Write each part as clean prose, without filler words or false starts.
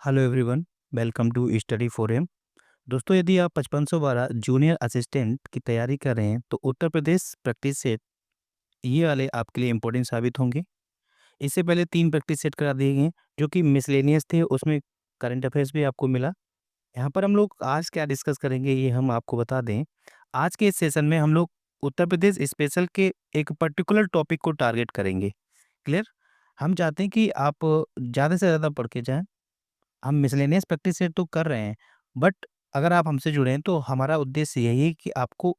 Hello everyone, welcome to study forum. दोस्तों, यदि आप 5512 जूनियर असिस्टेंट की तैयारी कर रहे हैं तो उत्तर प्रदेश प्रैक्टिस सेट ये वाले आपके लिए इम्पोर्टेंट साबित होंगे। इससे पहले 3 प्रैक्टिस सेट करा दिए गए जो कि मिसलेनियस थे, उसमें करंट अफेयर्स भी आपको मिला। यहाँ पर हम लोग आज क्या डिस्कस करेंगे ये हम आपको बता दें। आज के इस सेशन में हम लोग उत्तर प्रदेश स्पेशल के एक पर्टिकुलर टॉपिक को टारगेट करेंगे। क्लियर? हम चाहते हैं कि आप ज़्यादा से ज़्यादा पढ़ के जाएँ। हम मिसलेनियस प्रैक्टिस सेट तो कर रहे हैं, बट अगर आप हमसे जुड़े हैं तो हमारा उद्देश्य यही है कि आपको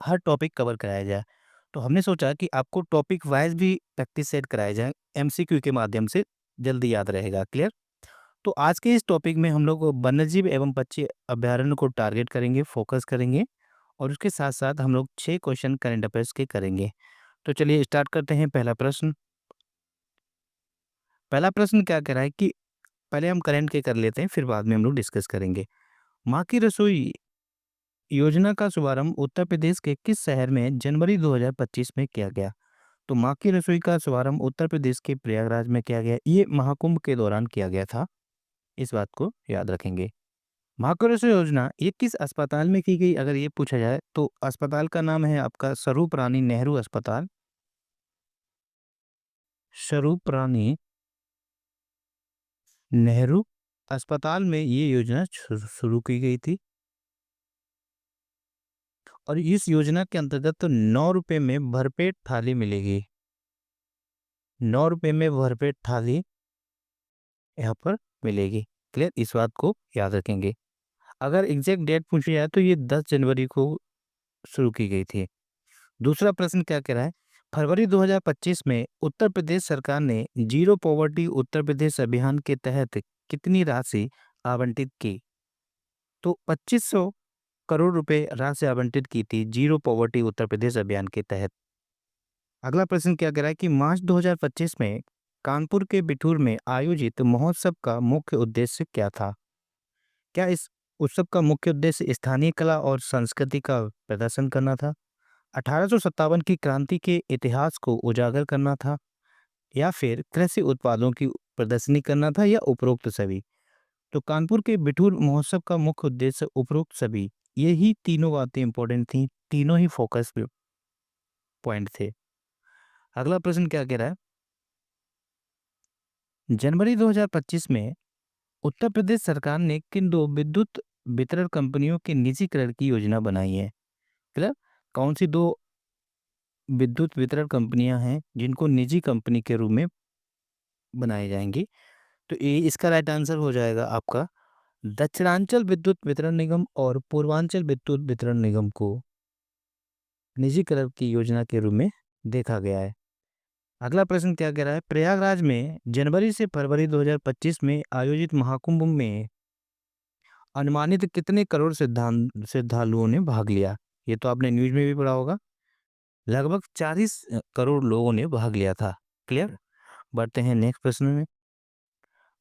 हर टॉपिक कवर कराया जाए। तो हमने सोचा कि आपको टॉपिक वाइज़ भी प्रैक्टिस सेट कराया जाए, एमसीक्यू के माध्यम से जल्दी याद रहेगा। क्लियर? तो आज के इस टॉपिक में हम लोग वन्यजीव एवं पक्षी अभयारण्य को टारगेट करेंगे, फोकस करेंगे और उसके साथ-साथ हम लोग 6 क्वेश्चन करंट अफेयर्स के करेंगे। तो चलिए स्टार्ट करते हैं। पहला प्रश्न क्या कह रहा है कि पहले हम करंट के कर लेते हैं, फिर बाद में हम लोग डिस्कस करेंगे। माँ की रसोई योजना का शुभारंभ उत्तर प्रदेश के किस शहर में जनवरी 2025 में किया गया? तो माँ की रसोई का शुभारंभ उत्तर प्रदेश के प्रयागराज में किया गया। ये महाकुंभ के दौरान किया गया था। इस बात को याद रखेंगे। माँ की रसोई योजना ये किस अस्पताल में की गई? अगर ये पूछा जाए तो अस्पताल का नाम है आपका स्वरूप रानी नेहरू अस्पताल। स्वरूप रानी नेहरू अस्पताल में ये योजना शुरू की गई थी और इस योजना के अंतर्गत तो 9 रुपए में भरपेट थाली मिलेगी। 9 रुपए में भरपेट थाली यहाँ पर मिलेगी। क्लियर? इस बात को याद रखेंगे। अगर एग्जैक्ट डेट पूछी जाए तो ये 10 जनवरी को शुरू की गई थी। दूसरा प्रश्न क्या कह रहा है? फरवरी 2025 में उत्तर प्रदेश सरकार ने जीरो पॉवर्टी उत्तर प्रदेश अभियान के तहत कितनी राशि आवंटित की? तो 2500 करोड़ रुपए राशि आवंटित की थी जीरो पॉवर्टी उत्तर प्रदेश अभियान के तहत। अगला प्रश्न क्या कह रहा है कि मार्च 2025 में कानपुर के बिठूर में आयोजित महोत्सव का मुख्य उद्देश्य क्या था? क्या इस उत्सव का मुख्य उद्देश्य स्थानीय कला और संस्कृति का प्रदर्शन करना था? 1857 की क्रांति के इतिहास को उजागर करना था या फिर कृषि उत्पादों की प्रदर्शनी करना था या उपरोक्त सभी? तो कानपुर के बिठूर महोत्सव का मुख्य उद्देश्य उपरोक्त सभी। यही तीनों बातें इंपॉर्टेंट थी, तीनों ही फोकस पॉइंट थे। अगला प्रश्न क्या कह रहा है? जनवरी 2025 में उत्तर प्रदेश सरकार ने किन 2 विद्युत वितरण कंपनियों के निजीकरण की योजना बनाई है? मतलब कौन सी 2 विद्युत वितरण कंपनियां हैं जिनको निजी कंपनी के रूप में बनाई जाएंगी? तो ये इसका राइट आंसर हो जाएगा आपका दक्षिणांचल विद्युत वितरण निगम और पूर्वांचल विद्युत वितरण निगम को निजीकरण की योजना के रूप में देखा गया है। अगला प्रश्न क्या कह रहा है? प्रयागराज में जनवरी से फरवरी 2025 में आयोजित महाकुंभ में अनुमानित कितने करोड़ श्रद्धालुओं ने भाग लिया? ये तो आपने न्यूज़ में भी पढ़ा होगा। लगभग 40 करोड़ लोगों ने भाग लिया था। क्लियर? बढ़ते हैं नेक्स्ट प्रश्न में।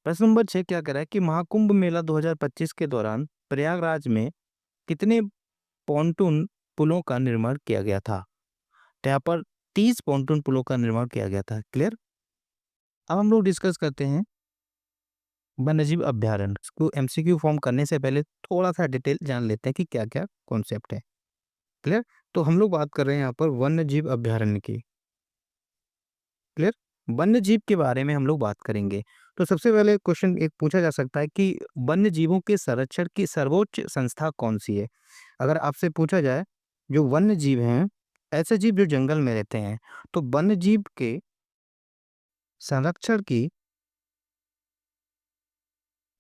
प्रश्न नंबर 6 क्या कह रहा है कि महाकुंभ मेला 2025 के दौरान प्रयागराज में कितने पॉन्टून पुलों का निर्माण किया गया था? तो यहाँ पर 30 पॉन्टून पुलों का निर्माण किया गया था। क्लियर? अब हम लोग डिस्कस करते हैं वन्यजीव अभयारण्य। इसको एमसीक्यू फॉर्म करने से पहले थोड़ा-सा डिटेल जान लेते हैं कि क्या-क्या कॉन्सेप्ट है। क्लियर? तो हम लोग बात कर रहे हैं यहाँ पर वन्यजीव अभयारण्य की। क्लियर? वन्यजीव के बारे में हम लोग बात करेंगे। तो सबसे पहले क्वेश्चन एक पूछा जा सकता है कि वन्यजीवों के संरक्षण की सर्वोच्च संस्था कौन-सी है? अगर आपसे पूछा जाए जो वन्यजीव हैं, ऐसे जीव जो जंगल में रहते हैं, तो वन्यजीव के संरक्षण की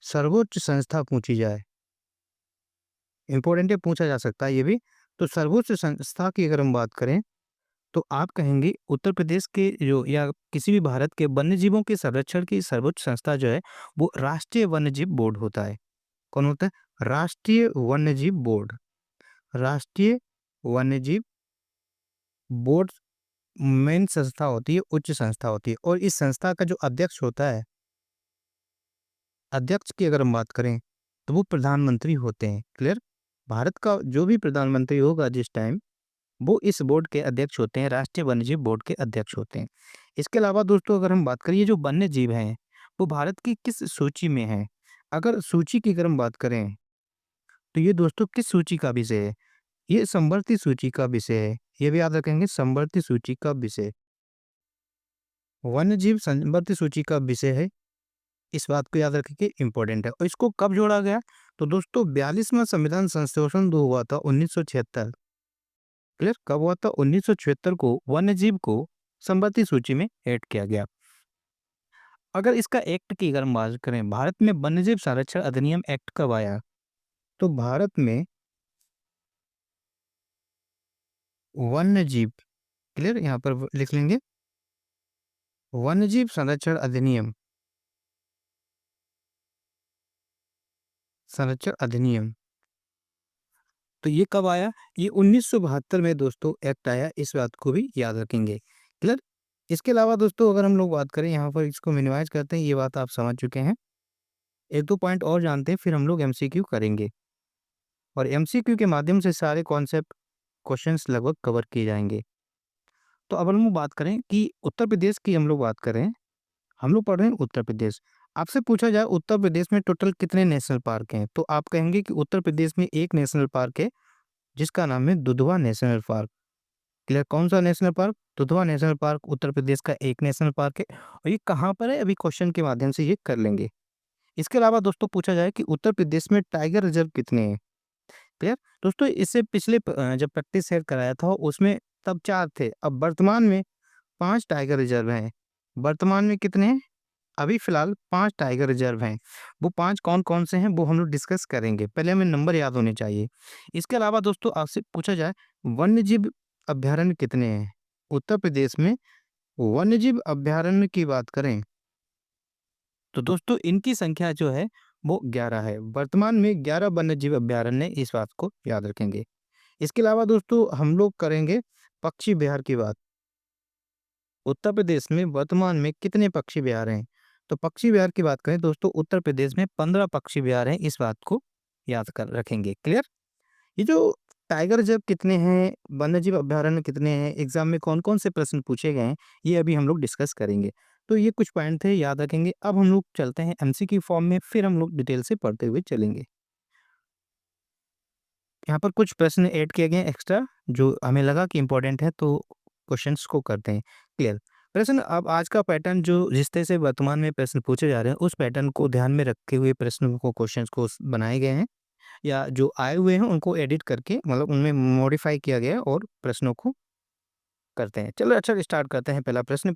सर्वोच्च संस्था पूछी जाए, इम्पोर्टेंट है, पूछा जा सकता है ये भी। तो सर्वोच्च संस्था की अगर हम बात करें तो आप कहेंगे उत्तर प्रदेश के जो या किसी भी भारत के वन्यजीवों के संरक्षण की सर्वोच्च संस्था जो है वो राष्ट्रीय वन्यजीव बोर्ड होता है। कौन होता है? राष्ट्रीय वन्यजीव बोर्ड। राष्ट्रीय वन्यजीव बोर्ड मेन संस्था होती है, उच्च संस्था होती है और इस संस्था का जो अध्यक्ष होता है, अध्यक्ष की अगर हम बात करें तो वो प्रधानमंत्री होते हैं। क्लियर? भारत का जो भी प्रधानमंत्री होगा जिस टाइम, वो इस बोर्ड के अध्यक्ष होते हैं, राष्ट्रीय वन्यजीव बोर्ड के अध्यक्ष होते हैं। इसके अलावा दोस्तों अगर हम बात करें ये जो वन्य जीव हैं, वो भारत की किस सूची में हैं? अगर सूची की अगर हम बात करें, तो ये दोस्तों किस सूची का विषय है? ये संवर्ती सूची का विषय है। ये भी याद रखेंगे, संवर्ती सूची का विषय। वन्यजीव संवर्ती सूची का विषय है। इस बात को याद रखेंगे, इम्पोर्टेंट है। और इसको कब जोड़ा गया? तो दोस्तों 42वां संविधान संशोधन जो हुआ था 1976, क्लियर, कब हुआ था? 1976 को वन्यजीव को संवर्ती सूची में ऐड किया गया। अगर इसका एक्ट की अगर हम बात करें, भारत में वन्यजीव संरक्षण अधिनियम एक्ट कब आया? तो भारत में वन्यजीव, क्लियर, यहाँ पर लिख लेंगे, वन्यजीव संरक्षण अधिनियम, संरक्षण अधिनियम, तो ये कब आया? ये 1972 में दोस्तों एक्ट आया। इस बात को भी याद रखेंगे, क्लियर। इसके अलावा दोस्तों अगर हम लोग बात करें, यहाँ पर इसको मिनिमाइज करते हैं, ये बात आप समझ चुके हैं। एक दो पॉइंट और जानते हैं, फिर हम लोग एमसीक्यू करेंगे, और एमसीक्यू के माध्यम से सारे कॉन्सेप्ट, क्वेश्चंस लगभग कवर किए जाएंगे। तो अब हम लोग बात करें कि उत्तर प्रदेश की हम लोग बात करें, हम लोग पढ़ रहे हैं उत्तर प्रदेश। आपसे पूछा जाए उत्तर प्रदेश में टोटल कितने नेशनल पार्क हैं, तो आप कहेंगे कि उत्तर प्रदेश में एक नेशनल पार्क है, जिसका नाम है दुधवा नेशनल पार्क। क्लियर, कौन सा national park? Dudhwa national park Uttar Pradesh का एक नेशनल पार्क है। और ये कहाँ पर है, अभी क्वेश्चन के माध्यम से ये कर लेंगे। इसके अलावा दोस्तों पूछा जाए कि उत्तर प्रदेश में टाइगर रिजर्व कितने हैं? क्लियर दोस्तों, इससे पिछले जब प्रैक्टिस सेट कराया था उसमें तब 4 थे, अब वर्तमान में 5 टाइगर रिजर्व हैं। वर्तमान में कितने हैं? अभी फिलहाल 5 टाइगर रिजर्व हैं। वो 5 कौन-कौन से हैं वो हम लोग डिस्कस करेंगे। पहले हमें नंबर याद होने चाहिए। इसके अलावा दोस्तों आपसे पूछा जाए वन्यजीव अभयारण्य कितने हैं? उत्तर प्रदेश में वन्यजीव अभयारण्य की बात करें, तो दोस्तों इनकी संख्या जो है वो 11 है। वर्तमान में 11 वन्यजीव अभयारण्य, इस बात को याद रखेंगे। इसके अलावा दोस्तों हम लोग करेंगे पक्षी विहार की बात। उत्तर प्रदेश में वर्तमान में कितने पक्षी विहार हैं? तो पक्षी विहार की बात करें दोस्तों, उत्तर प्रदेश में 15 पक्षी विहार हैं, इस बात को याद कर रखेंगे, क्लियर। ये जो टाइगर रिजर्व कितने हैं, वन्यजीव अभयारण्य कितने हैं, एग्जाम में कौन-कौन से प्रश्न पूछे गए हैं, ये अभी हम लोग डिस्कस करेंगे। तो ये कुछ पॉइंट थे, याद रखेंगे। अब हम लोग चलते हैं एमसीक्यू फॉर्म में, फिर हम लोग डिटेल से पढ़ते हुए चलेंगे। यहाँ पर कुछ प्रश्न ऐड किए गए हैं एक्स्ट्रा, जो हमें लगा कि इम्पोर्टेंट है, तो क्वेश्चंस को करते हैं क्लियर। प्रश्न, अब आज का पैटर्न जो रिश्ते से वर्तमान में प्रश्न पूछे जा रहे हैं, उस पैटर्न को ध्यान में रखते हुए प्रश्नों को, क्वेश्चंस को बनाए गए हैं, या जो आए हुए हैं उनको एडिट करके, मतलब उनमें मॉडिफाई किया गया है, और प्रश्नों को करते हैं। चलो अच्छा स्टार्ट करते हैं। पहला प्रश्न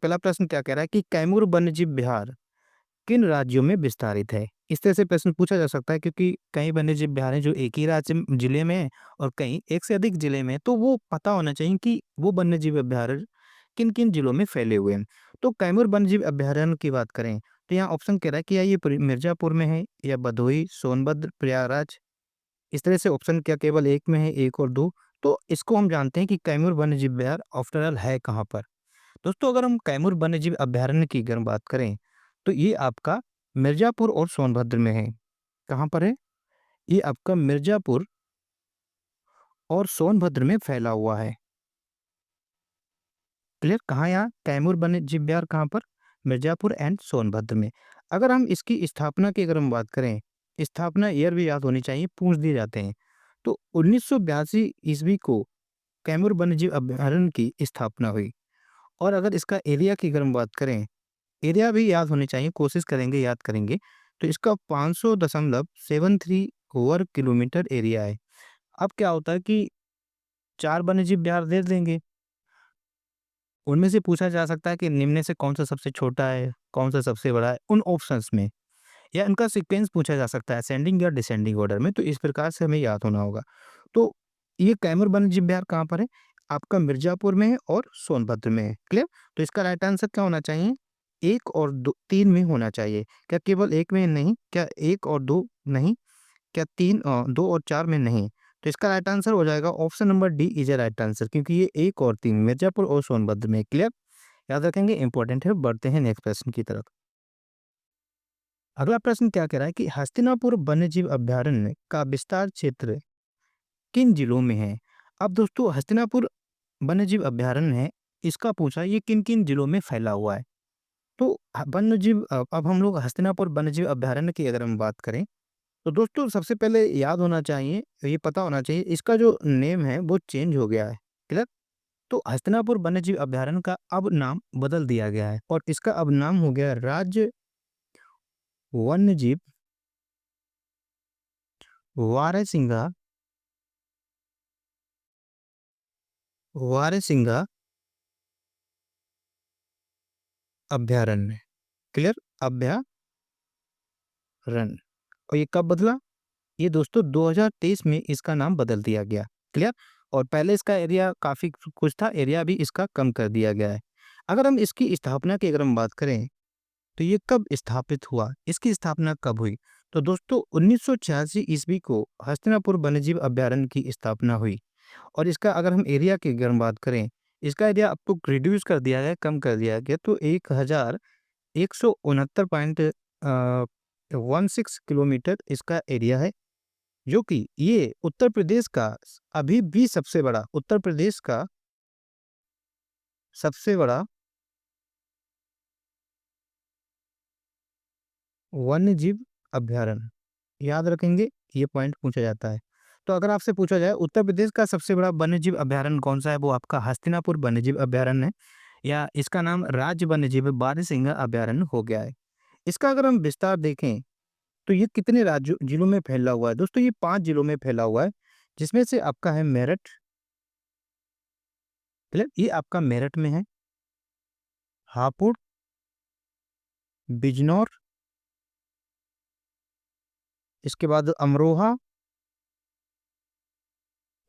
क्या कह रहा है कि कैमूर वन्यजीव विहार किन राज्यों में विस्तारित है? इस तरह से प्रश्न पूछा जा सकता है, क्योंकि कई वन्यजीव विहार हैं जो एक ही जिले में है, और कहीं एक से अधिक जिले में है, तो वो पता होना चाहिए कि वो वन्यजीव अभयारण्य किन किन जिलों में फैले हुए हैं। तो कैमूर वन्यजीव अभयारण्य की बात करें, तो यहाँ ऑप्शन कह रहा है कि या ये मिर्जापुर में है, या भदोही, सोनभद्र, प्रयागराज। इस तरह से ऑप्शन क्या केवल एक में है, एक और दो? तो इसको हम जानते हैं कि कैमूर वन्यजीव विहार आफ्टर ऑल है कहाँ पर। दोस्तों अगर हम कैमूर वन्यजीव अभयारण्य की अगर बात करें, तो ये आपका मिर्जापुर और सोनभद्र में है। कहाँ पर है? ये आपका मिर्जापुर और सोनभद्र में फैला हुआ है। क्लियर, कहाँ? यहाँ कैमूर वन्यजीव विहार कहाँ पर? मिर्जापुर एंड सोनभद्र में। अगर हम इसकी स्थापना की अगर हम बात करें, स्थापना ईयर भी याद होनी चाहिए, पूछ दिए जाते हैं। तो 1982 ईस्वी को कैमूर वन्यजीव अभयारण्य की स्थापना हुई। और अगर इसका एरिया की अगर हम बात करें, एरिया भी याद होनी चाहिए, कोशिश करेंगे याद करेंगे। तो इसका 500.73 वर्ग किलोमीटर एरिया है। अब क्या होता है कि 4 वन्यजीव विहार दे देंगे, उनमें से पूछा जा सकता है कि निम्न में से कौन सा सबसे छोटा है, कौन सा सबसे बड़ा है, उन ऑप्शंस में, या इनका सीक्वेंस पूछा जा सकता है असेंडिंग या डिसेंडिंग ऑर्डर में। तो इस प्रकार से हमें याद होना होगा। तो ये कैमूर वन्यजीव विहार कहाँ पर है? आपका मिर्जापुर में है और सोनभद्र में है, क्लियर। तो इसका राइट आंसर क्या होना चाहिए? 1 और 2, 3 में होना चाहिए। क्या केवल 1 में नहीं? क्या 1 और 2 नहीं? क्या 2 और 4 में नहीं? तो इसका राइट आंसर हो जाएगा option number D is a right answer, क्योंकि ये 1 और 3 मिर्जापुर और सोनभद्र में, क्लियर। याद रखेंगे, इंपॉर्टेंट है। बढ़ते हैं नेक्स्ट प्रश्न की तरफ। अगला प्रश्न क्या कह रहा है कि हस्तिनापुर वन्यजीव अभयारण्य का विस्तार क्षेत्र किन जिलों में है? अब दोस्तों हस्तिनापुर वन्यजीव अभयारण्य है, इसका पूछा ये किन किन जिलों में फैला हुआ है। तो वन्य जीव अब हम लोग हस्तिनापुर वन्य जीव अभयारण्य की अगर हम बात करें, तो दोस्तों सबसे पहले याद होना चाहिए, ये पता होना चाहिए, इसका जो नेम है वो चेंज हो गया है। क्लियर? तो हस्तिनापुर वन्य जीव अभयारण्य का अब नाम बदल दिया गया है और इसका अब नाम हो गया राज्य वन्य जीव वारसिंगा वारसिंगा अभयारण्य। क्लियर? अभयारण्य। और ये कब बदला? ये दोस्तों 2023 में इसका नाम बदल दिया गया। क्लियर? और पहले इसका एरिया काफ़ी कुछ था, एरिया भी इसका कम कर दिया गया है। अगर हम इसकी स्थापना की अगर हम बात करें, तो ये कब स्थापित हुआ? इसकी स्थापना कब हुई? तो दोस्तों 1986 ईस्वी को हस्तिनापुर वन्यजीव अभयारण्य की स्थापना हुई। और इसका अगर हम एरिया की अगर हम बात करें, इसका एरिया आपको रिड्यूस कर दिया गया, कम कर दिया गया, तो 1169.16 किलोमीटर इसका एरिया है, जो कि ये उत्तर प्रदेश का अभी भी सबसे बड़ा, उत्तर प्रदेश का सबसे बड़ा वन्य जीव अभयारण्य। याद रखेंगे, ये पॉइंट पूछा जाता है। तो अगर आपसे पूछा जाए उत्तर प्रदेश का सबसे बड़ा वन्य जीव अभयारण्य कौन सा है, वो आपका हस्तिनापुर वन्य जीव अभयारण्य है, या इसका नाम राज्य वन्य जीव बारहसिंगा अभयारण्य हो गया है। इसका अगर हम विस्तार देखें, तो ये कितने राज्यों जिलों में फैला हुआ है? दोस्तों ये 5 जिलों में फैला हुआ है, जिसमें से आपका है मेरठ। क्लियर? ये आपका मेरठ में है, हापुड़, बिजनौर, इसके बाद अमरोहा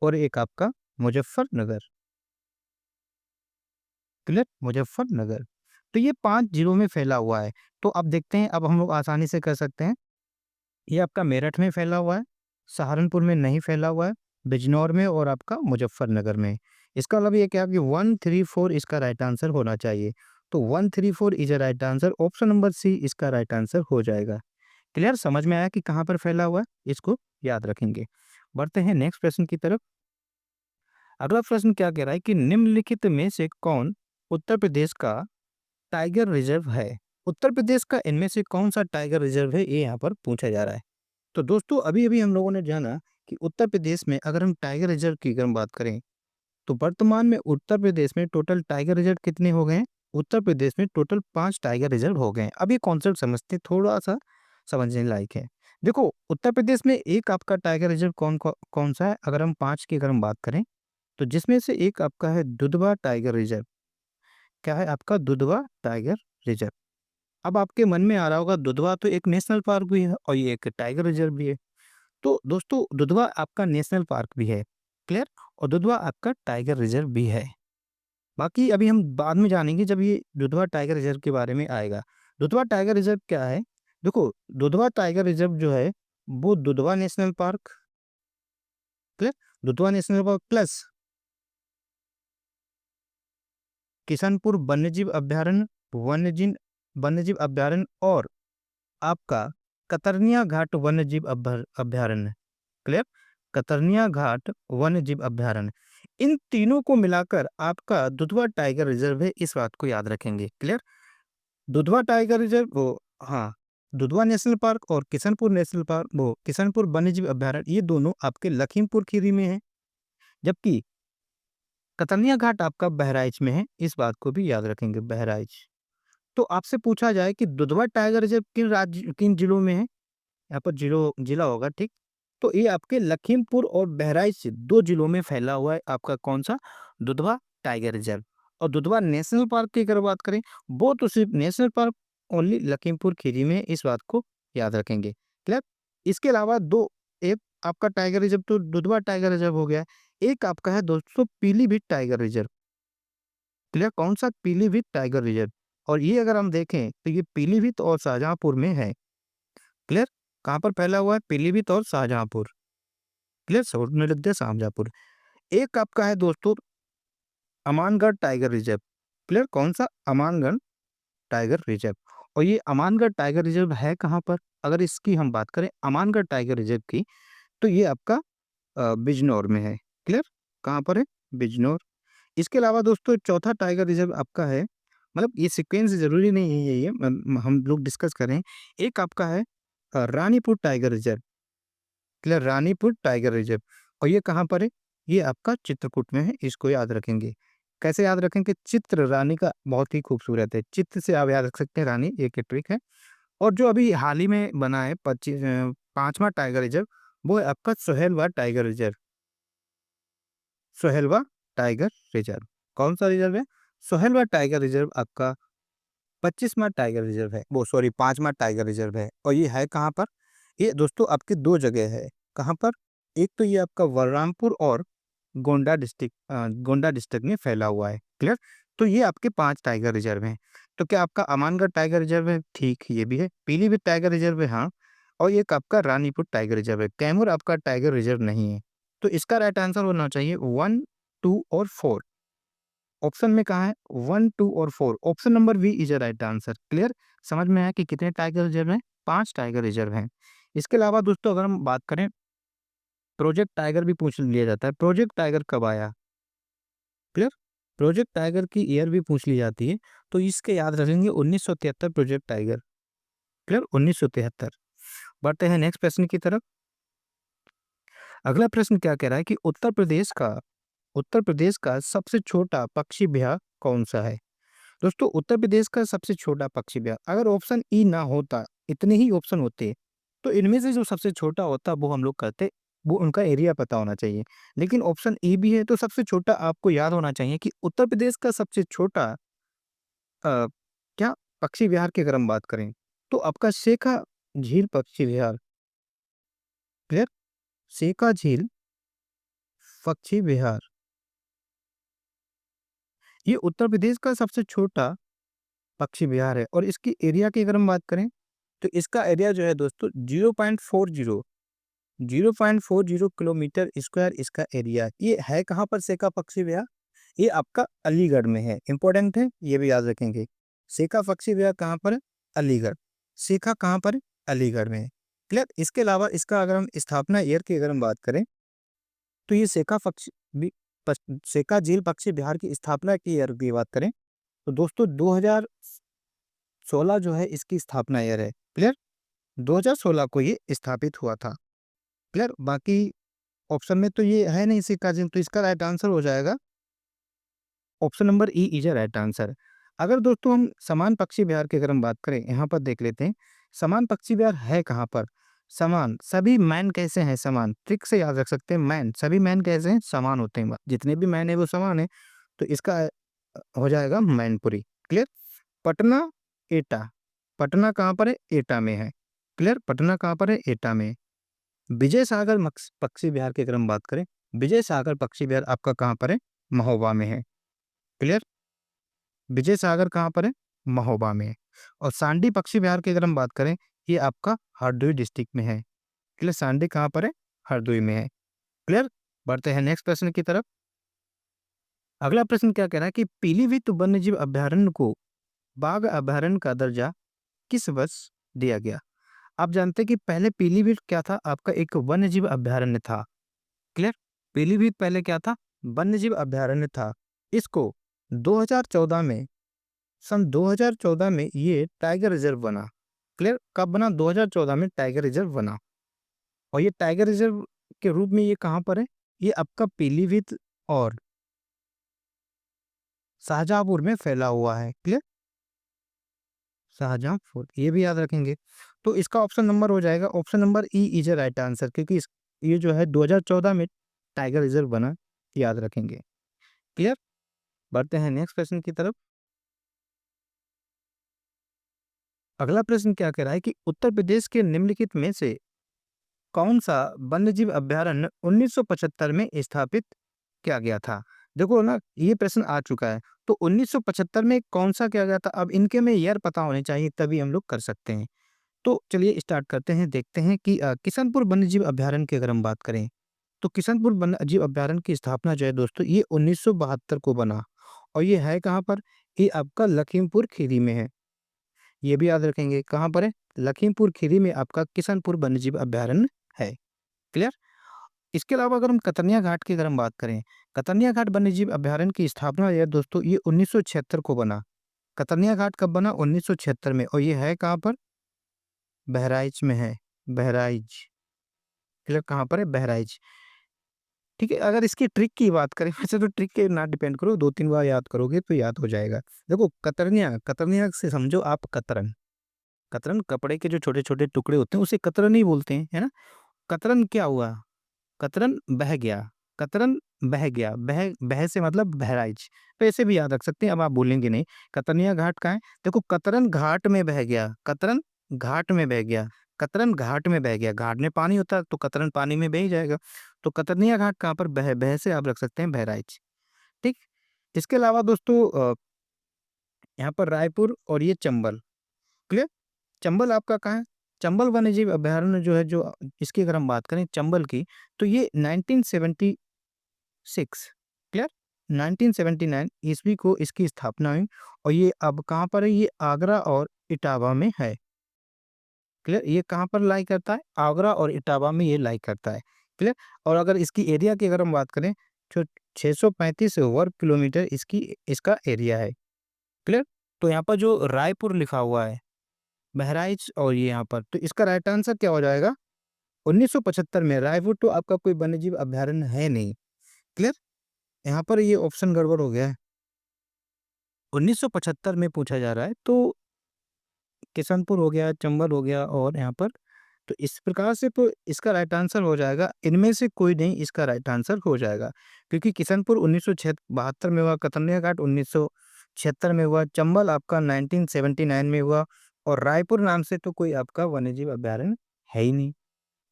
और एक आपका मुजफ्फरनगर। क्लियर? मुजफ्फरनगर। तो ये 5 जिलों में फैला हुआ है। तो अब देखते हैं, अब हम लोग आसानी से कर सकते हैं। ये आपका मेरठ में फैला हुआ है, सहारनपुर में नहीं फैला हुआ है, बिजनौर में और आपका मुजफ्फरनगर में। इसका मतलब ये क्या कि 134 इसका राइट आंसर होना चाहिए। तो 134 is a right answer, option number C इसका राइट आंसर हो जाएगा। क्लियर? समझ में आया कि कहाँ पर फैला हुआ है? इसको याद रखेंगे। बढ़ते हैं नेक्स्ट प्रश्न की तरफ। अगला प्रश्न क्या कह रहा है कि निम्नलिखित में से कौन उत्तर प्रदेश का टाइगर रिजर्व है? उत्तर प्रदेश का इनमें से कौन सा टाइगर रिजर्व है, ये यहाँ पर पूछा जा रहा है। तो दोस्तों अभी अभी हम लोगों ने जाना कि उत्तर प्रदेश में अगर हम टाइगर रिजर्व की अगर हम बात करें, तो वर्तमान में उत्तर प्रदेश में टोटल टाइगर रिजर्व कितने हो गए हैं? उत्तर प्रदेश में टोटल 5 टाइगर रिजर्व हो गए हैं। अब ये कॉन्सेप्ट समझते हैं, थोड़ा सा समझने लायक है। देखो उत्तर प्रदेश में एक आपका टाइगर रिजर्व कौन सा है? अगर हम 5 की अगर हम बात करें, तो जिसमें से एक आपका है दुधवा टाइगर रिजर्व। क्या है आपका? Dudhwa tiger reserve. अब आपके मन में आ रहा होगा दुधवा तो एक नेशनल पार्क भी है और ये एक टाइगर रिजर्व भी है। तो दोस्तों दुधवा आपका नेशनल पार्क भी है। क्लियर? और दुधवा आपका टाइगर रिजर्व भी है। बाकी अभी हम बाद में जानेंगे जब ये दुधवा टाइगर रिजर्व के बारे में आएगा। दुधवा टाइगर रिजर्व क्या है? देखो दुधवा टाइगर रिजर्व जो है वो Dudhwa national park, clear, Dudhwa national park plus Kishanpur वन्यजीव अभयारण्य, वन्यजीव वन्यजीव अभयारण्य और आपका कतरनिया घाट वन्यजीव अभयारण्य। क्लियर? कतरनिया घाट वन्यजीव अभयारण्य। इन तीनों को मिलाकर आपका दुधवा टाइगर रिजर्व है, इस बात को याद रखेंगे। क्लियर? दुधवा टाइगर रिजर्व वो, हाँ, दुधवा नेशनल पार्क और किशनपुर नेशनल पार्क वो किशनपुर वन्यजीव अभयारण्य, ये दोनों आपके लखीमपुर खीरी में है, जबकि कतरनिया घाट आपका बहराइच में है। इस बात को भी याद रखेंगे, बहराइच। तो आपसे पूछा जाए कि दुधवा टाइगर रिजर्व किन जिलों में है, यहाँ पर जिला होगा, ठीक। तो ये आपके लखीमपुर और बहराइच 2 जिलों में फैला हुआ है आपका कौन सा? Dudhwa tiger reserve. और दुधवा नेशनल पार्क की अगर बात करें, वो तो सिर्फ national park only Lakhimpur Kheri में है, इस बात को याद रखेंगे। क्लियर? इसके अलावा दो, एक आपका टाइगर रिजर्व तो दुधवा टाइगर रिजर्व हो गया, एक आपका है दोस्तों पीलीभीत टाइगर रिजर्व। क्लियर? कौन सा? Pilibhit tiger reserve. और ये अगर हम देखें तो ये पीलीभीत और शाहजहांपुर में है। क्लियर? कहाँ पर फैला हुआ है? पीलीभीत और शाहजहांपुर। क्लियर? शॉर्ट में लिख दिया शाहजहांपुर। एक आपका है दोस्तों अमानगढ़ टाइगर रिजर्व। क्लियर? कौन सा? Amangarh tiger reserve. और ये अमानगढ़ टाइगर रिजर्व है कहाँ पर? अगर इसकी हम बात करें अमानगढ़ टाइगर रिजर्व की, तो ये आपका बिजनौर में है। क्लियर? कहाँ पर है? बिजनौर। इसके अलावा दोस्तों चौथा टाइगर रिजर्व आपका है मतलब ये सीक्वेंस ज़रूरी नहीं है ये हम लोग डिस्कस करें। एक आपका है Ranipur tiger reserve, clear? Ranipur tiger reserve और ये कहाँ पर है? ये आपका चित्रकूट में है, इसको याद रखेंगे। कैसे याद रखेंगे? चित्र रानी का बहुत ही खूबसूरत है, चित्र से आप याद रख सकते हैं रानी, एक ट्रिक है। और जो अभी हाल ही में बना है 5वां टाइगर रिज़र्व, वो है आपका Sohelwa tiger reserve. Sohelwa tiger reserve, कौन-सा रिज़र्व है? सोहेलवा टाइगर रिज़र्व आपका 25वां टाइगर रिज़र्व है, वो सॉरी 5वां टाइगर रिज़र्व है और ये है कहाँ पर? ये दोस्तों आपकी 2 जगह है, कहाँ पर? एक तो ये आपका बलरामपुर और गोंडा डिस्ट्रिक्ट में फैला हुआ है, क्लियर? तो ये आपके 5 टाइगर रिज़र्व हैं। तो क्या आपका अमानगढ़ टाइगर रिज़र्व है? ठीक, ये भी है। पीलीभीत टाइगर रिज़र्व है, हाँ। और एक आपका रानीपुर टाइगर रिज़र्व है। कैमूर आपका टाइगर रिज़र्व नहीं है। तो इसका राइट आंसर होना चाहिए 1, 2 और 4। ऑप्शन में कहाँ है? 1, 2 और 4। Option number B is a right answer. Clear? समझ में आया कि कितने टाइगर रिज़र्व हैं? 5 टाइगर रिज़र्व हैं। इसके अलावा दोस्तों अगर हम बात करें, प्रोजेक्ट टाइगर भी पूछ लिया जाता है। प्रोजेक्ट टाइगर कब आया? क्लियर? प्रोजेक्ट टाइगर की ईयर भी पूछ ली जाती है। तो इसके याद रखेंगे 1973 प्रोजेक्ट टाइगर। क्लियर? 1973। बढ़ते हैं नेक्स्ट प्रश्न की तरफ। अगला प्रश्न क्या कह रहा है कि उत्तर प्रदेश का सबसे छोटा पक्षी विहार कौन-सा है? दोस्तों उत्तर प्रदेश का सबसे छोटा पक्षी विहार, अगर ऑप्शन ई ना होता, इतने ही ऑप्शन होते, तो इनमें से जो सबसे छोटा होता वो हम लोग करते, वो उनका एरिया पता होना चाहिए। लेकिन ऑप्शन ए भी है तो सबसे छोटा आपको याद होना चाहिए कि उत्तर प्रदेश का सबसे छोटा अ, क्या पक्षी विहार की अगर हम बात करें, तो आपका शेखा झील पक्षी विहार, क्लियर? शेखा झील पक्षी विहार, ये उत्तर प्रदेश का सबसे छोटा पक्षी विहार है और इसकी एरिया की अगर हम बात करें, तो इसका एरिया जो है दोस्तों 0.40 किलोमीटर स्क्वायर इसका एरिया। ये है कहाँ पर सेका पक्षी विहार? ये आपका अलीगढ़ में है। इंपॉर्टेंट है, ये भी याद रखेंगे। सेका पक्षी विहार कहाँ पर है? अलीगढ़। सेका कहाँ पर है? अलीगढ़ में है। क्लियर? इसके अलावा इसका अगर हम स्थापना ईयर की अगर हम बात करें, तो ये सेका झील पक्षी विहार की स्थापना की ईयर की बात करें, तो दोस्तों 2016 जो है इसकी स्थापना ईयर है। क्लियर? 2016 को ये स्थापित हुआ था। क्लियर? बाकी ऑप्शन में तो ये है नहीं सिक्का जिम, तो इसका राइट आंसर हो जाएगा option number E is a right answer. अगर दोस्तों हम समान पक्षी विहार की अगर हम बात करें, यहाँ पर देख लेते हैं समान पक्षी विहार है कहाँ पर? समान सभी मैन कैसे हैं? समान ट्रिक से याद रख सकते हैं। मैन सभी मैन कैसे हैं? समान होते हैं, जितने भी मैन है वो समान है। तो इसका हो जाएगा मैनपुरी। क्लियर? पटना एटा, पटना कहाँ पर है? एटा में है। क्लियर? पटना कहाँ पर है? एटा में। विजय सागर पक्षी विहार की अगर हम बात करें, विजय सागर पक्षी विहार आपका कहाँ पर है? महोबा में है। क्लियर? विजय सागर कहाँ पर है? महोबा में है। और सांडी पक्षी विहार की अगर हम बात करें, ये आपका हरदोई डिस्ट्रिक्ट में है। क्लियर? सांडी कहाँ पर है? हरदोई में है। क्लियर? बढ़ते हैं नेक्स्ट प्रश्न की तरफ। अगला प्रश्न क्या कह रहा है कि पीलीभीत वन्यजीव अभयारण्य को बाघ अभयारण्य का दर्जा किस वर्ष दिया गया? आप जानते हैं कि पहले पीलीभीत क्या था? आपका एक वन्यजीव अभयारण्य था। क्लियर? पीलीभीत पहले क्या था? वन्यजीव अभयारण्य था। इसको 2014 में, सन 2014 में ये टाइगर रिजर्व बना। क्लियर? कब बना? 2014 में टाइगर रिजर्व बना। और ये टाइगर रिजर्व के रूप में ये कहाँ पर है? ये आपका पीलीभीत और शाहजहांपुर में फैला हुआ है। क्लियर? शाहजहांपुर, ये भी याद रखेंगे। तो इसका ऑप्शन नंबर हो जाएगा option number E is a right answer, क्योंकि ये जो है 2014 में टाइगर रिजर्व बना, याद रखेंगे। क्लियर? बढ़ते हैं नेक्स्ट प्रश्न की तरफ। अगला प्रश्न क्या कह रहा है कि उत्तर प्रदेश के निम्नलिखित में से कौन सा वन्यजीव अभयारण्य 1975 में स्थापित किया गया था? देखो ना, ये प्रश्न आ चुका है। तो 1975 में कौन सा किया गया था? अब इनके में ईयर पता होने चाहिए, तभी हम लोग कर सकते हैं। तो चलिए स्टार्ट करते हैं, देखते हैं कि किशनपुर वन्यजीव अभयारण्य की अगर हम बात करें, तो किशनपुर वन्यजीव अभयारण्य की स्थापना जो है दोस्तों, ये 1972 को बना। और ये है कहाँ पर? ये आपका लखीमपुर खीरी में है। ये भी याद रखेंगे, कहाँ पर है? लखीमपुर खीरी में आपका किशनपुर वन्यजीव अभयारण्य है। क्लियर? इसके अलावा अगर हम कतर्निया घाट की अगर हम बात करें, कतर्निया घाट वन्यजीव अभयारण्य की स्थापना जो है दोस्तों, ये 1976 को बना। कतरनिया घाट कब बना? 1976 में। और ये है कहाँ पर? बहराइच में है, बहराइच। क्लियर, कहाँ पर है? बहराइच। ठीक है, अगर इसकी ट्रिक की बात करें वैसे तो ट्रिक के ना डिपेंड करो, 2-3 बार याद करोगे तो याद हो जाएगा। देखो कतरनिया, कतरनिया से समझो आप कतरन। कतरन कपड़े के जो छोटे-छोटे टुकड़े होते हैं उसे कतरन ही बोलते हैं, है ना? कतरन क्या हुआ? कतरन बह गया, कतरन बह गया, बह बह से मतलब बहराइच। तो ऐसे भी याद रख सकते हैं, अब आप बोलेंगे नहीं। कतरनिया घाट कहाँ है? देखो कतरन घाट में बह गया, कतरन घाट में बह गया, कतरन घाट में बह गया। घाट में पानी होता है तो कतरन पानी में बह ही जाएगा। तो कतरनिया घाट कहाँ पर? बह बह से आप रख सकते हैं बहराइच। ठीक? इसके अलावा दोस्तों यहाँ पर रायपुर और ये चंबल। क्लियर? चंबल आपका कहाँ है? चंबल वन्यजीव अभयारण्य जो है, जो इसकी अगर हम बात करें चंबल की, तो ये 1976, क्लियर, 1979 ईस्वी को इसकी स्थापना हुई। और ये अब कहाँ पर है? ये आगरा और इटावा में है। क्लियर, ये कहाँ पर लाई करता है? आगरा और इटावा में ये लाई करता है। क्लियर। और अगर इसकी एरिया की अगर हम बात करें तो 635 वर्ग किलोमीटर इसकी इसका एरिया है। क्लियर। तो यहाँ पर जो रायपुर लिखा हुआ है, बहराइच और ये यहाँ पर, तो इसका राइट आंसर क्या हो जाएगा? 1975 में। रायपुर तो आपका कोई वन्यजीव अभयारण्य है नहीं। क्लियर। यहाँ पर ये ऑप्शन गड़बड़ हो गया है। 1975 में पूछा जा रहा है, तो किशनपुर हो गया, चंबल हो गया और यहाँ पर, तो इस प्रकार से तो इसका राइट आंसर हो जाएगा, इनमें से कोई नहीं इसका राइट आंसर हो जाएगा। क्योंकि किशनपुर 1972 में हुआ, कतरनिया घाट 1976 में हुआ, चंबल आपका 1979 में हुआ और रायपुर नाम से तो कोई आपका वन्यजीव अभयारण्य है ही नहीं।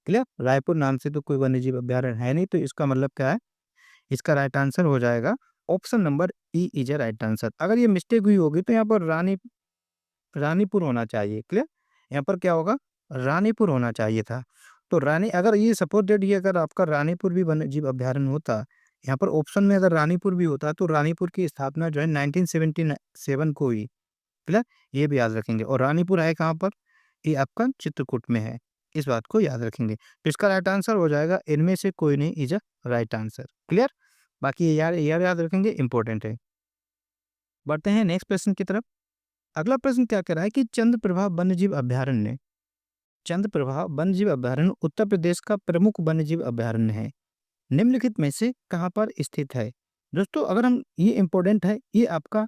क्लियर, रायपुर नाम से तो कोई वन्यजीव अभयारण्य है नहीं, तो इसका मतलब क्या है? इसका राइट आंसर हो जाएगा option number E is a right answer. अगर ये मिस्टेक हुई होगी तो यहाँ पर रानीपुर होना चाहिए। क्लियर, यहाँ पर क्या होगा? रानीपुर होना चाहिए था। तो रानी, अगर ये सपोज दैट ये अगर आपका रानीपुर भी वन्यजीव अभयारण्य होता, यहाँ पर ऑप्शन में अगर रानीपुर भी होता, तो रानीपुर की स्थापना जो है 1977 को हुई। क्लियर, ये भी याद रखेंगे। और रानीपुर है कहाँ पर? ये आपका चित्रकूट में है। इस बात को याद रखेंगे। तो इसका राइट आंसर हो जाएगा, इनमें से कोई नहीं is a right answer. Clear, बाकी ये यार यार याद रखेंगे, इंपॉर्टेंट है। बढ़ते हैं नेक्स्ट प्रश्न की तरफ। अगला प्रश्न क्या कह रहा है कि चंद्रप्रभा वन्यजीव अभयारण्य, चंद्रप्रभा वन्यजीव अभयारण्य उत्तर प्रदेश का प्रमुख वन्यजीव अभयारण्य है। निम्नलिखित में से कहाँ पर स्थित है? दोस्तों अगर हम, ये इंपॉर्टेंट है, ये आपका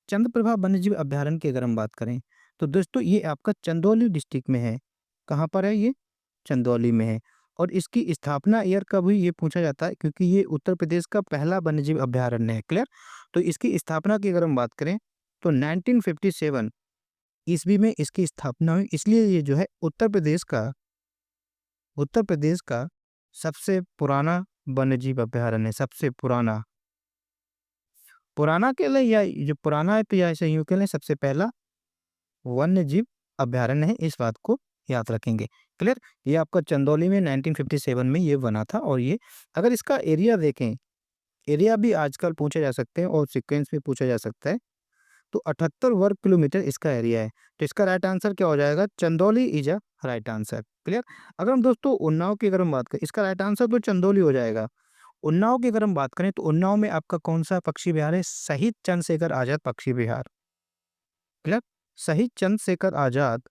चंद्रप्रभा वन्यजीव अभयारण्य की अगर हम बात करें तो दोस्तों ये आपका चंदौली डिस्ट्रिक्ट में है। कहाँ पर है ये? चंदौली में है। और इसकी स्थापना ईयर कब हुई ये पूछा जाता है, क्योंकि ये उत्तर प्रदेश का पहला वन्यजीव अभयारण्य है। क्लियर। तो इसकी स्थापना की अगर हम बात करें तो 1957 ईस्वी में इसकी स्थापना हुई। इसलिए ये जो है उत्तर प्रदेश का सबसे पुराना वन्यजीव अभयारण्य है। सबसे पुराना, पुराना कह लें या जो पुराना है तो या ऐसे यूं कह लें, सबसे पहला वन्यजीव अभयारण्य है। इस बात को याद रखेंगे। क्लियर, ये आपका चंदौली में 1957 में ये बना था। और ये अगर इसका एरिया देखें, एरिया भी आजकल पूछे जा सकते हैं और सीक्वेंस में पूछा जा सकता है, तो 78 वर्ग किलोमीटर इसका एरिया है। तो इसका राइट आंसर क्या हो जाएगा? Chandauli is a right answer. Clear. अगर हम दोस्तों उन्नाव की अगर हम बात करें, इसका राइट आंसर तो चंदौली हो जाएगा। उन्नाव की अगर हम बात करें तो उन्नाव में आपका कौन सा पक्षी विहार है? शहीद चंद्रशेखर आजाद पक्षी विहार। क्लियर, शहीद चंद्रशेखर आजाद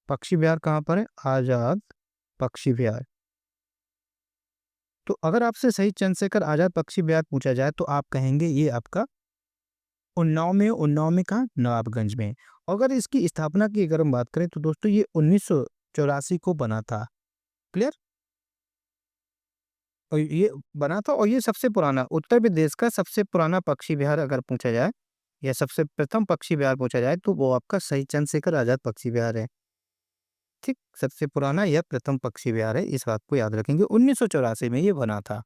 पक्षी विहार कहाँ पर है? आजाद पक्षी विहार। तो अगर आपसे शहीद चंद्रशेखर आजाद पक्षी विहार पूछा जाए तो आप कहेंगे ये आपका उन्नाव में। उन्नाव में कहाँ? नवाबगंज में। अगर इसकी स्थापना की अगर हम बात करें तो दोस्तों ये 1984 को बना था। क्लियर, और ये बना था और ये सबसे पुराना, उत्तर प्रदेश का सबसे पुराना पक्षी विहार अगर पूछा जाए या सबसे प्रथम पक्षी विहार पूछा जाए तो वो आपका शहीद चंद्रशेखर आजाद पक्षी विहार है। ठीक, सबसे पुराना या प्रथम पक्षी विहार है, इस बात को याद रखेंगे। 1984 में ये बना था।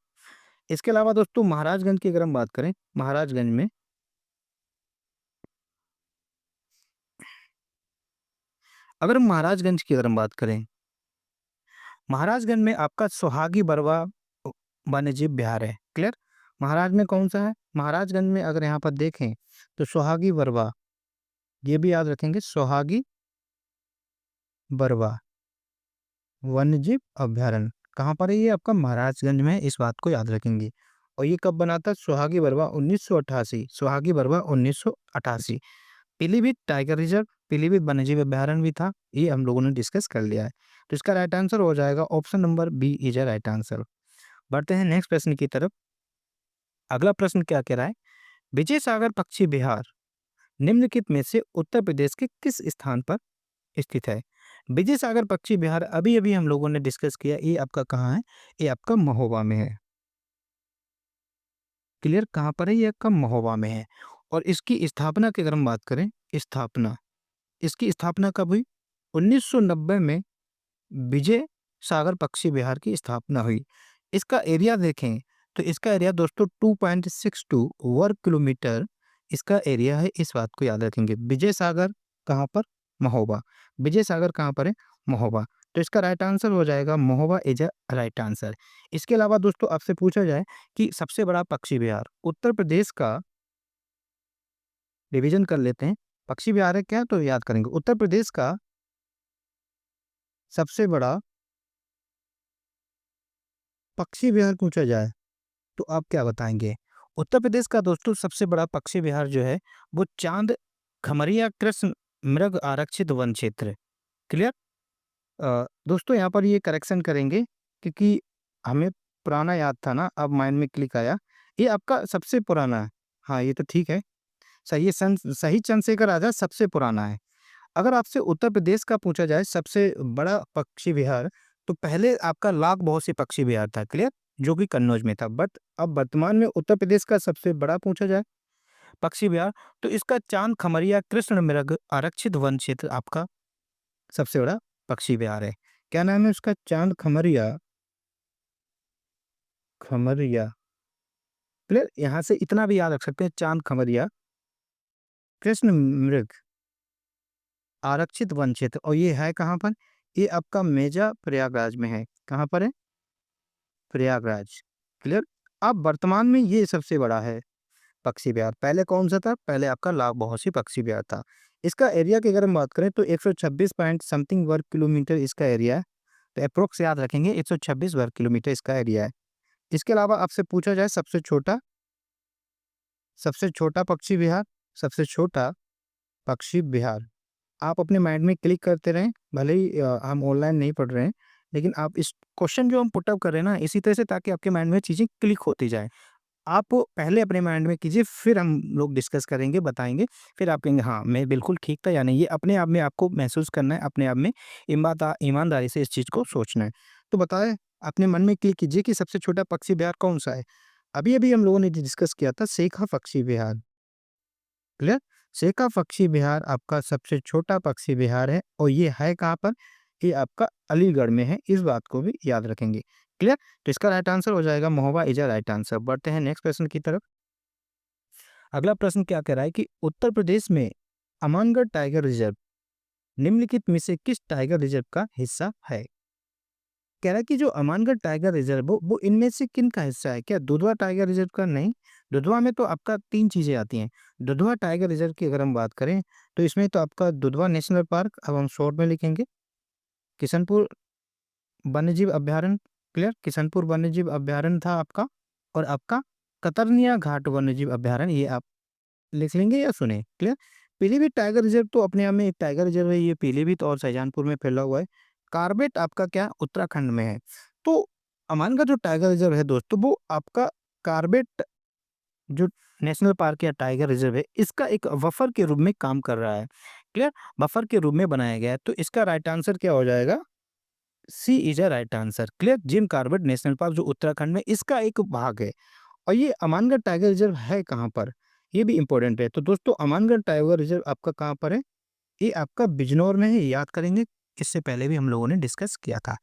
इसके अलावा दोस्तों महाराजगंज की अगर हम बात करें, महाराजगंज में, अगर हम महाराजगंज की अगर हम बात करें, महाराजगंज में आपका सुहागी बरवा वन्यजीव विहार है। क्लियर, महाराज में कौन सा है? महाराजगंज में अगर यहाँ पर देखें तो सुहागी बरवा, ये भी याद रखेंगे, सुहागी बरवा वन्यजीव अभयारण्य कहाँ पर है? ये आपका महाराजगंज में है, इस बात को याद रखेंगे। और ये कब बना था? सुहागी बरवा 1988, सुहागी बरवा 1988। पीलीभीत टाइगर रिजर्व, पीलीभीत वन्यजीव अभयारण्य भी था, ये हम लोगों ने डिस्कस कर लिया है। तो इसका राइट आंसर हो जाएगा option number B is a right answer. बढ़ते हैं नेक्स्ट प्रश्न की तरफ। अगला प्रश्न क्या कह रहा है? विजय सागर पक्षी विहार निम्नलिखित में से उत्तर प्रदेश के किस स्थान पर स्थित है? विजय सागर पक्षी विहार अभी अभी हम लोगों ने डिस्कस किया, ये आपका कहाँ है? ये आपका महोबा में है। क्लियर, कहाँ पर है? ये आपका महोबा में है। और इसकी स्थापना की अगर हम बात करें, स्थापना, इसकी स्थापना कब हुई? 1990 में विजय सागर पक्षी विहार की स्थापना हुई। इसका एरिया देखें तो इसका एरिया दोस्तों 2.62 वर्ग किलोमीटर इसका एरिया है। इस बात को याद रखेंगे। विजय सागर कहाँ पर? महोबा। विजय सागर कहाँ पर है? महोबा। तो इसका राइट आंसर हो जाएगा Mahoba is a right answer. इसके अलावा दोस्तों आपसे पूछा जाए कि सबसे बड़ा पक्षी विहार उत्तर प्रदेश का, रिवीजन कर लेते हैं। पक्षी विहार है क्या? तो याद करेंगे उत्तर प्रदेश का सबसे बड़ा पक्षी विहार पूछा जाए तो आप क्या बताएंगे? उत्तर प्रदेश का दोस्तों सबसे बड़ा पक्षी विहार जो है वो चांद खमरिया कृष्ण मृग आरक्षित वन क्षेत्र है। क्लियर? दोस्तों यहाँ पर ये करेक्शन करेंगे क्योंकि हमें पुराना याद था ना, अब माइंड में क्लिक आया। ये आपका सबसे पुराना है। हाँ, ये तो ठीक है। सही है, सही चंद्रशेखर आजाद सबसे पुराना है। अगर आपसे उत्तर प्रदेश का पूछा जाए सबसे बड़ा पक्षी विहार, तो पहले आपका लाख बहुत से पक्षी विहार था। क्लियर? जो कि कन्नौज में था। बट अब वर्तमान में उत्तर प्रदेश का सबसे बड़ा पूछा जाए पक्षी विहार, तो इसका चांद खमरिया कृष्ण मृग आरक्षित वन क्षेत्र आपका सबसे बड़ा पक्षी विहार है। क्या नाम है उसका? चांद खमरिया, खमरिया। क्लियर? यहाँ से इतना भी याद रख सकते हैं, चांद खमरिया कृष्ण मृग आरक्षित वन क्षेत्र। और ये है कहाँ पर? ये आपका मेजा प्रयागराज में है। कहाँ पर है? प्रयागराज। क्लियर? अब वर्तमान में ये सबसे बड़ा है पक्षी विहार। पहले कौन सा था? पहले आपका लाख बहुत पक्षी विहार था। इसका एरिया की अगर हम बात करें तो 126 पॉइंट समथिंग वर्ग किलोमीटर इसका एरिया है। तो अप्रोक्स याद रखेंगे, 126 वर्ग किलोमीटर इसका एरिया है। इसके अलावा आपसे पूछा जाए सबसे छोटा पक्षी विहार, सबसे छोटा पक्षी विहार, आप अपने माइंड में क्लिक करते रहें। भले ही हम ऑनलाइन नहीं पढ़ रहे हैं, लेकिन आप इस क्वेश्चन जो हम पुट अप कर रहे हैं ना, इसी तरह से, ताकि आपके माइंड में चीज़ें क्लिक होती जाए। आप पहले अपने माइंड में कीजिए, फिर हम लोग डिस्कस करेंगे, बताएँगे, फिर आप कहेंगे हाँ, मैं बिल्कुल ठीक था या नहीं। ये अपने आप में आपको महसूस करना है, अपने आप में ईमानदारी से इस चीज़ को सोचना है। तो बताएँ, अपने मन में क्लिक कीजिए कि सबसे छोटा पक्षी विहार कौन-सा है? अभी-अभी हम लोगों ने डिस्कस किया था सेखा पक्षी विहार। क्लियर? सेखा पक्षी विहार आपका सबसे छोटा पक्षी विहार है और ये है कहाँ पर? ये आपका अलीगढ़ में है। इस बात को भी याद रखेंगे। क्लियर? तो इसका राइट आंसर हो जाएगा Mahoba is a right answer. बढ़ते हैं नेक्स्ट प्रश्न की तरफ। अगला प्रश्न क्या कह रहा है कि उत्तर प्रदेश में अमानगढ़ टाइगर रिजर्व निम्नलिखित में से किस टाइगर रिजर्व का हिस्सा है? कह रहा है कि जो अमानगढ़ टाइगर रिजर्व वो इनमें से किन का हिस्सा है? क्या दुधवा टाइगर रिजर्व का? नहीं। दुधवा में तो आपका 3 चीज़ें आती हैं। दुधवा टाइगर रिजर्व की अगर हम बात करें, तो इसमें तो आपका दुधवा नेशनल पार्क, अब हम शॉर्ट में लिखेंगे, किशनपुर वन्यजीव अभयारण्य। क्लियर? किशनपुर वन्यजीव अभयारण्य था आपका, और आपका कतरनिया घाट वन्यजीव अभयारण्य, ये आप लिख लेंगे या सुने। क्लियर? पीलीभीत टाइगर रिजर्व तो अपने आप में एक टाइगर रिजर्व है, ये पीलीभीत और शाहजहानपुर में फैला हुआ है। कार्बेट आपका क्या? उत्तराखंड में है। तो अमान का जो टाइगर रिजर्व है दोस्तों, वो आपका कार्बेट जो नेशनल पार्क या टाइगर रिजर्व है, इसका एक बफर के रूप में काम कर रहा है। क्लियर? बफर के रूप में बनाया गया है। तो इसका राइट आंसर क्या हो जाएगा? C is a right answer. Clear? Jim Corbett national park जो उत्तराखंड में, इसका एक भाग है। और ये अमानगढ़ टाइगर रिजर्व है कहाँ पर? ये भी इंपॉर्टेंट है। तो दोस्तों अमानगढ़ टाइगर रिजर्व आपका कहाँ पर है? ये आपका बिजनौर में है, याद करेंगे। इससे पहले भी हम लोगों ने डिस्कस किया था।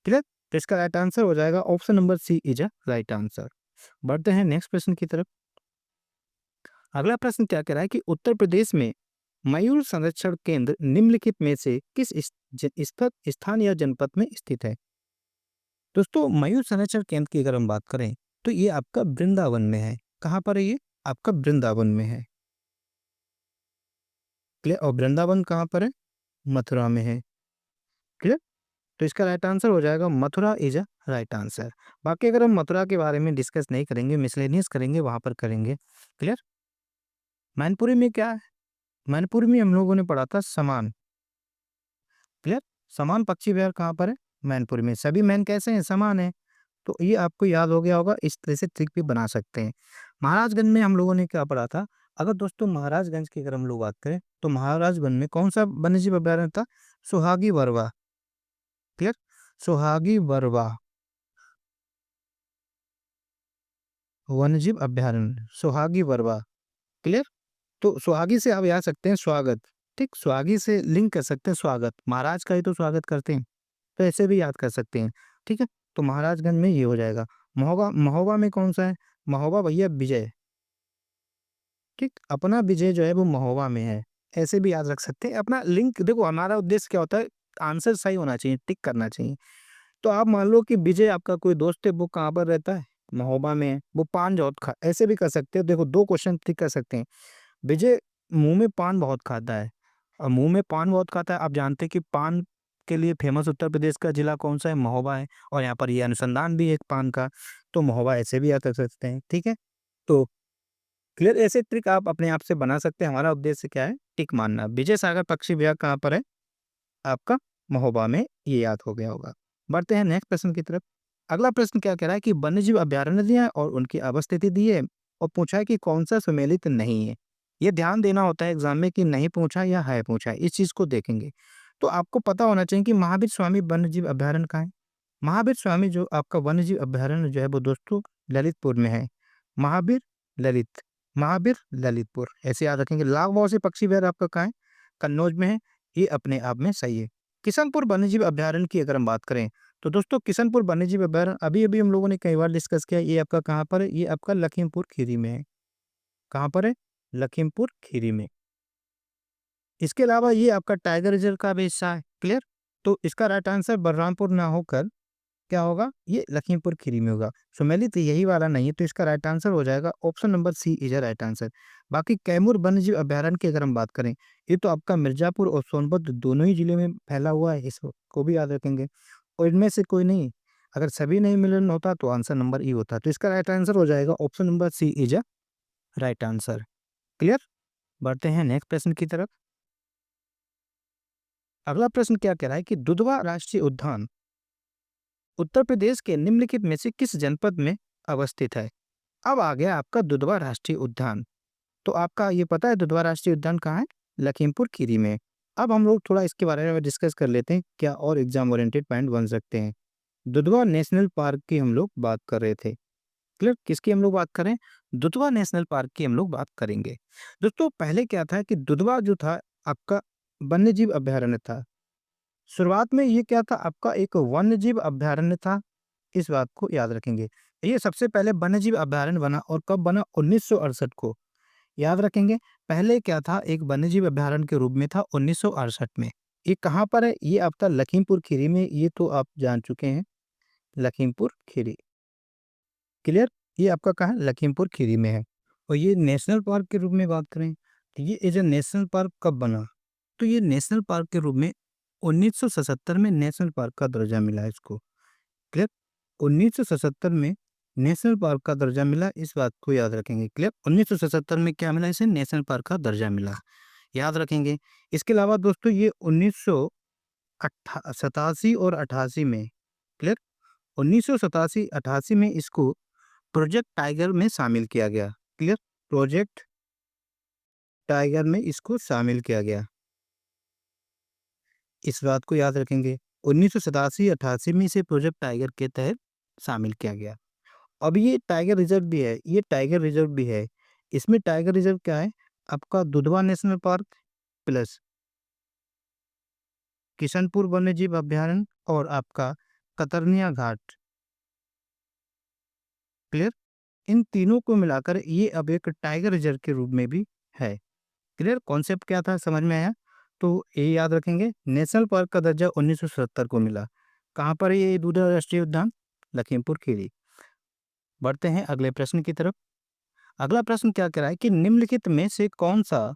क्लियर? तो इसका राइट आंसर हो जाएगा option number C is a right answer. बढ़ते हैं नेक्स्ट प्रश्न की तरफ। अगला प्रश्न क्या कह रहा है कि उत्तर प्रदेश में मयूर संरक्षण केंद्र निम्नलिखित में से किस स्थान या जनपद में स्थित है? दोस्तों मयूर संरक्षण केंद्र की अगर हम बात करें, तो ये आपका वृंदावन में है। कहाँ पर है ये? आपका वृंदावन में है। क्लियर? और वृंदावन कहाँ पर है? मथुरा में है। क्लियर? तो इसका राइट आंसर हो जाएगा Mathura is a right answer. बाकी अगर हम मथुरा के बारे में डिस्कस नहीं करेंगे, मिसलेनियस करेंगे, वहाँ पर करेंगे। क्लियर? मैनपुरी में क्या है? मैनपुरी में हम लोगों ने पढ़ा था समान। क्लियर? समान पक्षी विहार कहाँ पर है? मैनपुरी में। सभी मैन कैसे हैं? समान है। तो ये आपको याद हो गया होगा, इस तरह से ट्रिक भी बना सकते हैं। महाराजगंज में हम लोगों ने क्या पढ़ा था? अगर दोस्तों महाराजगंज की अगर हम लोग बात करें, तो महाराजगंज में कौन सा वन्यजीव अभयारण्य था? सुहागी वरवा। क्लियर? सुहागी वरवा वन्यजीव अभयारण्य, सुहागी वरवा। क्लियर? तो सुहागी से आप याद सकते हैं स्वागत। ठीक, सुहागी से लिंक कर सकते हैं स्वागत, महाराज का ही तो स्वागत करते हैं, तो ऐसे भी याद कर सकते हैं। ठीक है, तो महाराजगंज में ये हो जाएगा। महोबा, महोबा में कौन सा है? महोबा भैया विजय। ठीक, अपना विजय जो है वो महोबा में है, ऐसे भी याद रख सकते हैं। अपना लिंक देखो, हमारा उद्देश्य क्या होता है? आंसर सही होना चाहिए, टिक करना चाहिए। तो आप मान लो कि विजय आपका कोई दोस्त है, वो कहाँ पर रहता है? महोबा में है, वो पान बहुत खा, ऐसे भी कर सकते हो। देखो, दो क्वेश्चन टिक कर सकते हैं। विजय मुंह में पान बहुत खाता है, और मुंह में पान बहुत खाता है, आप जानते हैं कि पान के लिए फेमस उत्तर प्रदेश का जिला कौन सा है? महोबा है, और यहाँ पर ये अनुसंधान भी है एक पान का, तो महोबा ऐसे भी याद कर सकते हैं। ठीक है, तो क्लियर, ऐसे ट्रिक आप अपने आप से बना सकते हैं। हमारा उद्देश्य क्या है? टिक मानना। विजय सागर पक्षी विहार कहाँ पर है? आपका महोबा में, ये याद हो गया होगा। बढ़ते हैं नेक्स्ट प्रश्न की तरफ। अगला प्रश्न क्या कह रहा है कि वन्यजीव अभयारण्य दिया है और उनकी अवस्थिति दी है, और पूछा है कि कौन सा सुमेलित नहीं है। ये ध्यान देना होता है एग्जाम में कि नहीं पूछा या है पूछा है, इस चीज को देखेंगे। तो आपको पता होना चाहिए कि महावीर स्वामी वन्यजीव अभयारण्य कहाँ है। महावीर स्वामी जो आपका वन्यजीव अभयारण्य जो है वो दोस्तों ललितपुर में है। महावीर ललित, महावीर ललितपुर, ऐसे याद रखेंगे। लाल से पक्षी विहार आपका कहाँ है? कन्नौज में है। ये अपने आप में सही है। किशनपुर वन्यजीव अभयारण्य की अगर हम बात करें, तो दोस्तों किशनपुर वन्यजीव अभयारण्य अभी अभी हम लोगों ने कई बार डिस्कस किया। ये आपका कहाँ पर है? ये आपका लखीमपुर खीरी में है। कहाँ पर है? लखीमपुर खीरी में। इसके अलावा ये आपका टाइगर रिजर्व का भी हिस्सा है। क्लियर? तो इसका राइट आंसर बलरामपुर ना होकर क्या होगा? ये लखीमपुर खीरी में होगा। सुमेलित यही वाला नहीं है, तो इसका राइट आंसर हो जाएगा option number C is a right answer. बाकी कैमूर वन्यजीव अभयारण्य की अगर हम बात करें, ये तो आपका मिर्जापुर और सोनभद्र दोनों ही जिले में फैला हुआ है, इसको भी याद रखेंगे। और इनमें से कोई नहीं, अगर सभी नहीं मिलन होता तो आंसर नंबर ई होता, तो इसका राइट आंसर हो जाएगा option number C is a right answer. Clear? बढ़ते हैं नेक्स्ट प्रश्न की तरफ। अगला प्रश्न क्या कह रहा है कि दुधवा राष्ट्रीय उद्यान उत्तर प्रदेश के निम्नलिखित में से किस जनपद में अवस्थित है? अब आ गया आपका दुधवा राष्ट्रीय उद्यान। तो आपका ये पता है दुधवा राष्ट्रीय उद्यान कहाँ है? लखीमपुर खीरी में। अब हम लोग थोड़ा इसके बारे में डिस्कस कर लेते हैं, क्या और एग्जाम ओरिएंटेड पॉइंट बन सकते हैं। दुधवा नेशनल पार्क की हम लोग बात कर रहे थे। क्लियर? किसकी हम लोग बात करें? दुधवा नेशनल पार्क की हम लोग बात करेंगे। दोस्तों पहले क्या था कि दुधवा जो था आपका वन्यजीव अभयारण्य था। शुरुआत में ये क्या था? आपका एक वन्यजीव अभयारण्य था, इस बात को याद रखेंगे। ये सबसे पहले वन्यजीव अभयारण्य बना, और कब बना? 1968 को। याद रखेंगे, पहले क्या था? एक वन्यजीव अभयारण्य के रूप में था 1968 में। ये कहाँ पर है? ये आपका लखीमपुर खीरी में, ये तो आप जान चुके हैं, लखीमपुर खीरी। क्लियर? ये आपका कहाँ है? लखीमपुर खीरी में है। और ये नेशनल पार्क के रूप में बात करें, तो ये एज ए नेशनल पार्क कब बना? तो ये नेशनल पार्क के रूप में 1977 में नेशनल पार्क का दर्जा मिला है इसको। क्लियर? 1977 में नेशनल पार्क का दर्जा मिला, इस बात को याद रखेंगे। क्लियर? 1977 में क्या मिला? इसे नेशनल पार्क का दर्जा मिला, याद रखेंगे। इसके अलावा दोस्तों ये 1987 और 88 में, क्लियर, 1987-88 में इसको प्रोजेक्ट टाइगर में शामिल किया गया। क्लियर? प्रोजेक्ट टाइगर में इसको शामिल किया गया, इस बात को याद रखेंगे। 1987-88 में इसे प्रोजेक्ट टाइगर के तहत शामिल किया गया। अब ये टाइगर रिजर्व भी है, ये टाइगर रिजर्व भी है। इसमें टाइगर रिजर्व क्या है? आपका Dudhwa national park plus Kishanpur वन्यजीव अभयारण्य और आपका कतरनिया घाट। क्लियर? इन तीनों को मिलाकर ये अब एक टाइगर रिजर्व के रूप में भी है। क्लियर? कॉन्सेप्ट क्या था, समझ में आया? तो ये याद रखेंगे, नेशनल पार्क का दर्जा 1977 को मिला। कहाँ पर है ये दुधवा राष्ट्रीय उद्यान? लखीमपुर खीरी। बढ़ते हैं अगले प्रश्न की तरफ। अगला प्रश्न क्या कह रहा है कि निम्नलिखित में से कौन सा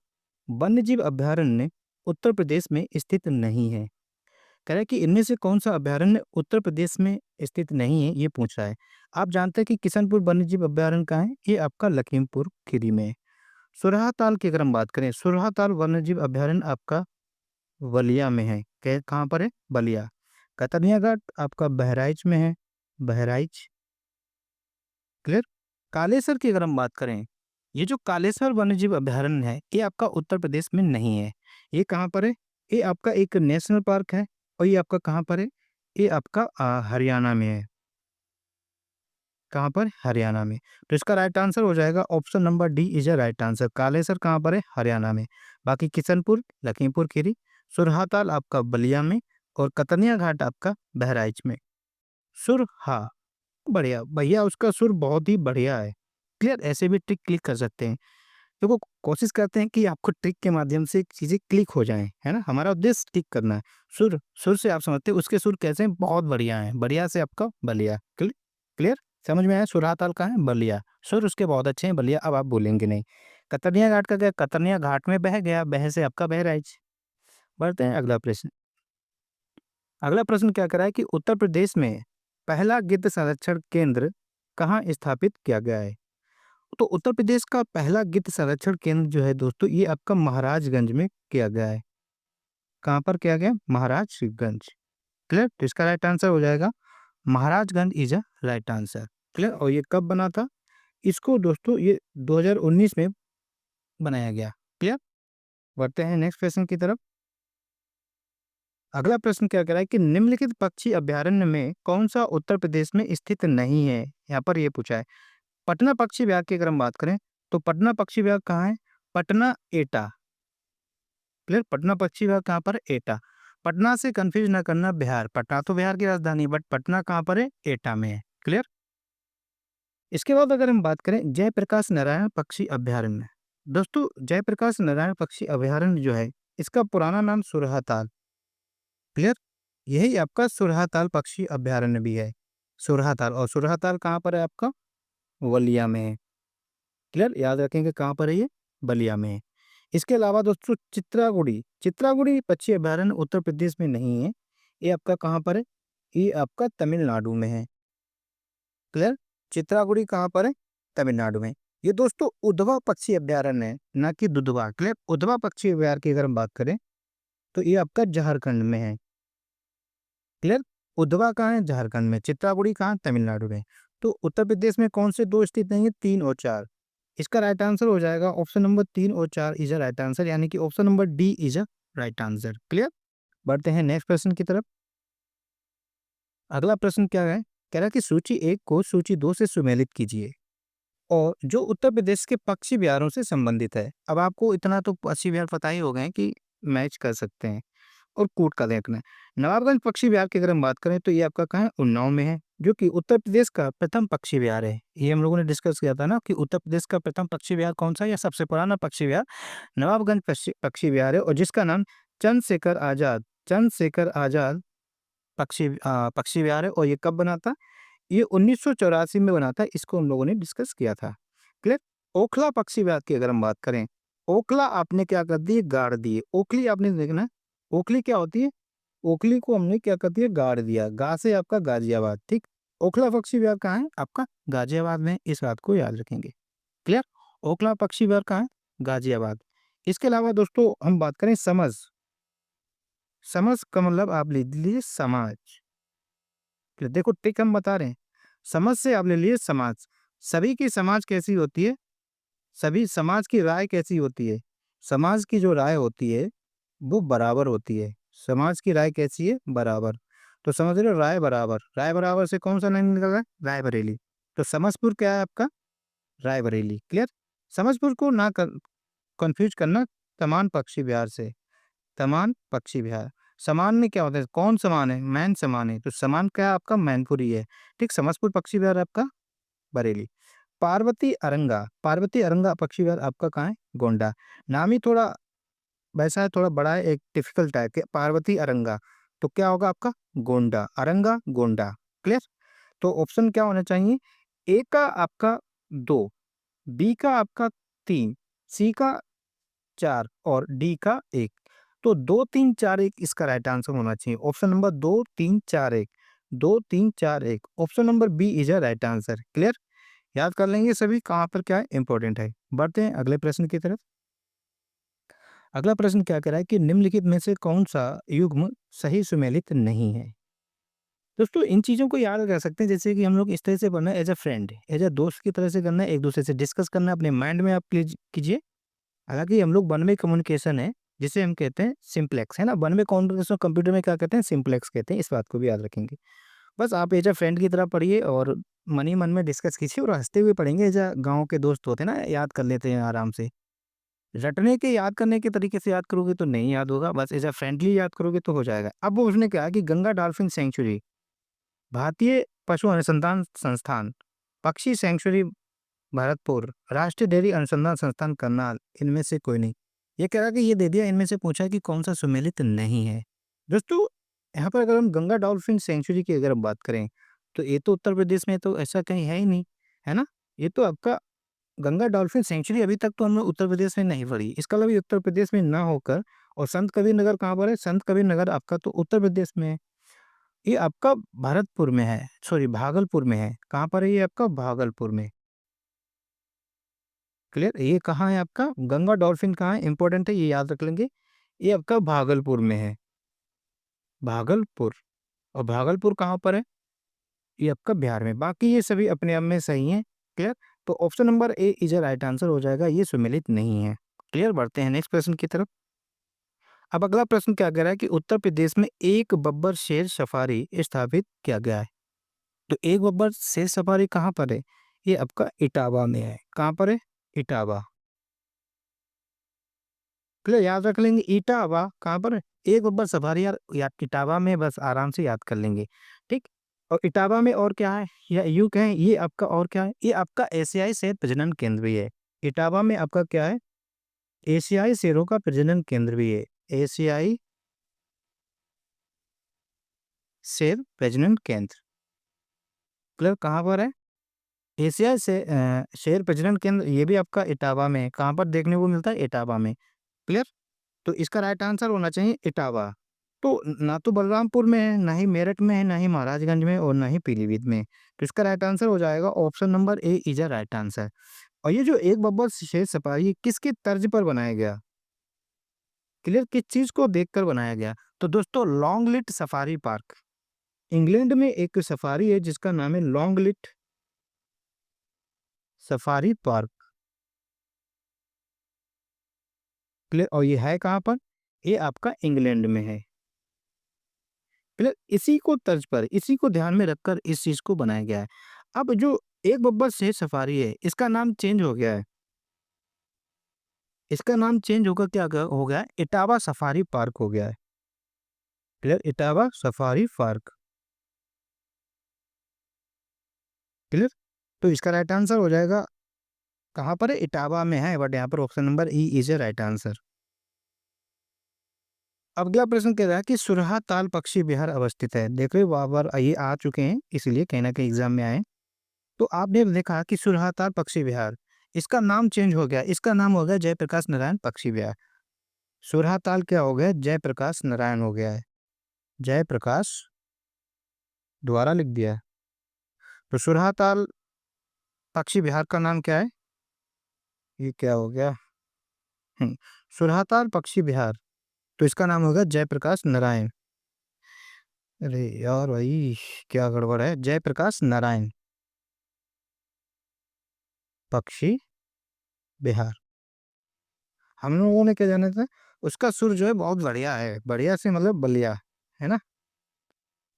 वन्यजीव अभयारण्य उत्तर प्रदेश में स्थित नहीं है? कह रहा है कि इनमें से कौन सा अभयारण्य उत्तर प्रदेश में स्थित नहीं है, ये पूछ रहा है। आप जानते हैं कि किशनपुर वन्यजीव अभयारण्य कहाँ है? ये आपका लखीमपुर खीरी में है। सुरहाताल की अगर हम बात करें, सुरहाताल वन्यजीव अभयारण्य आपका बलिया में है। कहाँ पर है? बलिया। कतर्निया घाट आपका बहराइच में है, बहराइच। क्लियर। कालेसर की अगर हम बात करें, ये जो कालेसर वन्यजीव अभयारण्य है, ये आपका उत्तर प्रदेश में नहीं है। ये कहाँ पर है? ये आपका एक नेशनल पार्क है और ये आपका कहाँ पर है? ये आपका हरियाणा में है। कहाँ पर? हरियाणा में। तो इसका राइट आंसर हो जाएगा option number D is a right answer. Kalesar कहाँ पर है? हरियाणा में। बाकी किशनपुर, लखीमपुर खीरी, सुरहाताल आपका बलिया में और कतर्निया घाट आपका बहराइच में। सुरहा, बढ़िया भैया, उसका सुर बहुत ही बढ़िया है। क्लियर। ऐसे भी ट्रिक क्लिक कर सकते हैं। देखो, कोशिश करते हैं कि आपको ट्रिक के माध्यम से चीजें क्लिक हो जाएं, है ना। हमारा उद्देश्य क्लिक करना है। सुर, सुर से आप समझते हैं उसके सुर कैसे हैं? बहुत बढ़िया है। बढ़िया से आपका बलिया। क्लियर। समझ में आया? सुरहाताल का है बलिया, सुर उसके बहुत अच्छे हैं। बलिया अब आप बोलेंगे नहीं। कतर्निया घाट का क्या? कतर्निया घाट में बह गया, बह से आपका बहराइच। बढ़ते हैं अगला प्रश्न। अगला प्रश्न क्या करा है कि उत्तर प्रदेश में पहला गिद्ध संरक्षण केंद्र कहाँ स्थापित किया गया है? तो उत्तर प्रदेश का पहला गिद्ध संरक्षण केंद्र जो है दोस्तों, ये आपका महाराजगंज में किया गया है। कहाँ पर किया गया? महाराजगंज। क्लियर। तो इसका राइट आंसर हो जाएगा Maharajganj is a right answer. Clear. और ये कब बना था? इसको दोस्तों ये 2019 में बनाया गया। क्लियर। बढ़ते हैं नेक्स्ट क्वेश्चन की तरफ। अगला प्रश्न क्या कह रहा है कि निम्नलिखित पक्षी अभयारण्य में कौन सा उत्तर प्रदेश में स्थित नहीं है? यहाँ पर ये पूछा है। पटना पक्षी विहार की अगर हम बात करें, तो पटना पक्षी विहार कहाँ है? पटना, एटा। क्लियर। पटना पक्षी विहार कहाँ पर? एटा। पटना से कंफ्यूज ना करना, बिहार। पटना तो बिहार की राजधानी, बट पटना कहाँ पर है? एटा में है। क्लियर। इसके बाद अगर हम बात करें जयप्रकाश नारायण पक्षी अभयारण्य, दोस्तों जयप्रकाश नारायण पक्षी अभयारण्य जो है, इसका पुराना नाम सुरहाताल। क्लियर। यही आपका सुरहाताल पक्षी अभयारण्य भी है। सुरहाताल, और सुरहाताल कहाँ पर है? आपका बलिया में है। क्लियर। याद रखेंगे कहाँ पर है ये? बलिया में है। इसके अलावा दोस्तों चित्रागुड़ी, चित्रागुड़ी पक्षी अभयारण्य उत्तर प्रदेश में नहीं है। ये आपका कहाँ पर है? ये आपका तमिलनाडु में है। क्लियर। चित्रागुड़ी कहाँ पर है? तमिलनाडु में। ये दोस्तों उधवा पक्षी अभयारण्य है, ना कि दुधवा। क्लियर। उधवा पक्षी अभयारण्य की अगर हम बात करें, तो ये आपका झारखंड में है। क्लियर। उधवा कहाँ है? झारखंड में। चित्रागुड़ी कहाँ? तमिलनाडु में। तो उत्तर प्रदेश में कौन से दो स्थित नहीं है? 3 और 4। इसका राइट आंसर हो जाएगा ऑप्शन नंबर 3 और 4 इज अ राइट आंसर, यानी कि option number D is a right answer. Clear. बढ़ते हैं नेक्स्ट प्रश्न की तरफ। अगला प्रश्न क्या है? कह रहा है कि सूची 1 को सूची 2 से सुमेलित कीजिए और जो उत्तर प्रदेश के पक्षी विहारों से संबंधित है। अब आपको इतना तो पक्षी विहार पता ही हो गए कि मैच कर सकते हैं और कूट का देखना है। नवाबगंज पक्षी विहार की अगर हम बात करें, तो ये आपका कहाँ है? उन्नाव में है, जो कि उत्तर प्रदेश का प्रथम पक्षी विहार है। ये हम लोगों ने डिस्कस किया था ना कि उत्तर प्रदेश का प्रथम पक्षी विहार कौन सा है, या सबसे पुराना पक्षी विहार नवाबगंज पक्षी विहार है, और जिसका नाम चंद्रशेखर आजाद पक्षी विहार है। और ये कब बना था? ये 1984 में बना था। इसको हम लोगों ने डिस्कस किया था। क्लियर। ओखला पक्षी विहार की अगर हम बात करें, ओखला आपने क्या कर दिए? गाड़ दिए। ओखली आपने देखना, ओखली क्या होती है? ओखली को हमने क्या कर दिया? गाड़ दिया। गा से आपका गाजियाबाद। ठीक। ओखला पक्षी विहार कहाँ है? आपका गाजियाबाद में। इस बात को याद रखेंगे। क्लियर। ओखला पक्षी विहार कहाँ है? गाजियाबाद। इसके अलावा दोस्तों हम बात करें समझ, समझ का मतलब आप ले लीजिए समाज। देखो ट्रिक हम बता रहे हैं। समझ से आप ले लिए समाज। सभी की समाज कैसी होती है? सभी समाज की राय कैसी होती है? समाज की जो राय होती है वो बराबर होती है। समाज की राय कैसी है? बराबर। तो समझ रहे हो, राय बराबर। राय बराबर से कौन सा नहीं निकल रहा है? रायबरेली। तो समझपुर क्या है आपका? रायबरेली। क्लियर। समझपुर को ना कंफ्यूज करना समान पक्षी विहार से। समान पक्षी विहार, समान में क्या होता है? कौन समान है? मैन समान है। तो समान क्या है आपका? मैनपुरी है। ठीक। समझपुर पक्षी विहार आपका बरेली। पार्वती अरंगा पक्षी विहार आपका कहाँ है? गोंडा। नाम ही थोड़ा वैसा है, थोड़ा बड़ा है, एक डिफिकल्ट टाइप के। पार्वती अरंगा, तो क्या होगा आपका? गोंडा। अरंगा गोंडा। क्लियर। तो ऑप्शन क्या होना चाहिए? ए का आपका 2, बी का आपका 3, सी का 4 और डी का 1। तो 2 3 4 1 इसका राइट आंसर होना चाहिए। Option number 2 3 4 1, 2 3 4 1, option number B is a right answer. Clear? याद कर लेंगे सभी कहाँ पर क्या है इंपॉर्टेंट है। बढ़ते हैं अगले प्रश्न की तरफ। अगला प्रश्न क्या कह रहा है कि निम्नलिखित में से कौन सा युग्म सही सुमेलित नहीं है? दोस्तों इन चीज़ों को याद रख सकते हैं, जैसे कि हम लोग इस तरह से पढ़ना है as a friend, as a दोस्त की तरह से करना है, एक दूसरे से डिस्कस करना है, अपने माइंड में आप कीजिए। हालांकि हम लोग वन वे कम्युनिकेशन है, जिसे हम कहते हैं सिंप्लेक्स, है ना। वन वे कम्युनिकेशन कंप्यूटर में क्या कहते हैं, सिंप्लेक्स कहते हैं। इस बात को भी याद रखेंगे। बस आप एज अ फ्रेंड की तरह पढ़िए और मन ही मन में डिस्कस कीजिए और हंसते हुए पढ़ेंगे। एज अ गाँव के दोस्त होते हैं ना, याद कर लेते हैं आराम से। रटने के याद करने के तरीके से याद करोगे तो नहीं याद होगा, बस एज अ फ्रेंडली याद करोगे तो हो जाएगा। अब वो उसने कहा कि गंगा डॉल्फिन सेंचुरी, भारतीय पशु अनुसंधान संस्थान, पक्षी सेंचुरी भरतपुर, राष्ट्रीय डेयरी अनुसंधान संस्थान करनाल, इनमें से कोई नहीं। ये कह रहा कि ये दे दिया, इनमें से पूछा कि कौन सा सुमेलित नहीं है। दोस्तों यहाँ पर अगर हम गंगा डॉल्फिन सेंचुरी की अगर हम बात करें, तो ये तो उत्तर प्रदेश में तो ऐसा कहीं है ही नहीं, है ना। ये तो आपका गंगा डॉल्फिन सेंचुरी अभी तक तो हमने उत्तर प्रदेश में नहीं पढ़ी। इसका मतलब ये उत्तर प्रदेश में ना होकर, और संत कबीर नगर कहाँ पर है? संत कबीर नगर आपका तो उत्तर प्रदेश में है। ये आपका भरतपुर में है, सॉरी भागलपुर में है। कहाँ पर है ये आपका? भागलपुर में। क्लियर? ये कहाँ है आपका? गंगा डॉल्फिन कहाँ है? इंपॉर्टेंट है, ये याद रख लेंगे। ये आपका भागलपुर में है, भागलपुर। और भागलपुर कहाँ पर है? ये आपका बिहार में। बाकी ये सभी अपने आप में सही हैं। क्लियर? तो option number A is a right answer हो जाएगा, ये सुमेलित नहीं है। क्लियर? बढ़ते हैं नेक्स्ट प्रश्न की तरफ। अब अगला प्रश्न क्या कह रहा है कि उत्तर प्रदेश में एक बब्बर शेर सफारी स्थापित किया गया है। तो एक बब्बर शेर सफारी कहाँ पर है? ये आपका इटावा में है। कहाँ पर है? इटावा। क्लियर? याद रख लेंगे इटावा कहाँ पर है? एक बब्बर सफारी यार, इटावा में, बस आराम से याद कर लेंगे। ठीक। और इटावा में और क्या है, या यूं कहें ये आपका और क्या है, ये आपका एशियाई शेर प्रजनन केंद्र भी है। इटावा में आपका क्या है? एशियाई शेरों का प्रजनन केंद्र भी है। एशियाई शेर प्रजनन केंद्र। क्लियर? कहाँ पर है? एशिया से शेर प्रजनन केंद्र, ये भी आपका इटावा में है। कहाँ पर देखने को मिलता है? इटावा में। क्लियर? तो इसका राइट आंसर होना चाहिए इटावा। तो ना तो बलरामपुर में है, ना ही मेरठ में है, ना ही महाराजगंज में, और ना ही पीलीभीत में। तो इसका राइट आंसर हो जाएगा option number A is a right answer. और ये जो एक बब्बर शेर सफारी किसके तर्ज पर बनाया गया? क्लियर? किस चीज को देखकर बनाया गया? तो दोस्तों लॉन्गलिट सफारी पार्क, इंग्लैंड में एक सफारी है जिसका नाम है लॉन्गलिट सफारी पार्क। क्लियर? और ये है कहाँ पर? ये आपका इंग्लैंड में है। क्लियर? इसी को तर्ज पर, इसी को ध्यान में रखकर इस चीज को बनाया गया है। अब जो एक बब्बर शेर सफारी है, इसका नाम चेंज हो गया है। इसका नाम चेंज होकर हो गया है? इटावा सफारी पार्क हो गया है। Clear? Etawah safari park. Clear? तो इसका राइट आंसर हो जाएगा, कहाँ पर है? इटावा में है, बट यहाँ पर option number E is a right answer. अब अगला प्रश्न कह रहा है कि सुरहा ताल पक्षी विहार अवस्थित है। देख रहे हो बार बार ये आ चुके हैं, इसलिए कहीं ना कहीं एग्जाम में आए। तो आपने देखा कि सुरहा ताल पक्षी विहार, इसका नाम चेंज हो गया। इसका नाम हो गया जयप्रकाश नारायण पक्षी विहार। सुरहा ताल क्या हो गया? जयप्रकाश नारायण हो गया है। जयप्रकाश द्वारा लिख दिया है। तो सुरहा ताल पक्षी विहार का नाम क्या है? ये क्या हो गया? हम्म, सुरहा ताल पक्षी विहार, तो इसका नाम होगा जयप्रकाश नारायण। अरे यार भाई, क्या गड़बड़ है? जयप्रकाश नारायण पक्षी बिहार। हम लोगों ने क्या जाना था? उसका सुर जो है बहुत बढ़िया है, बढ़िया से मतलब बलिया, है ना।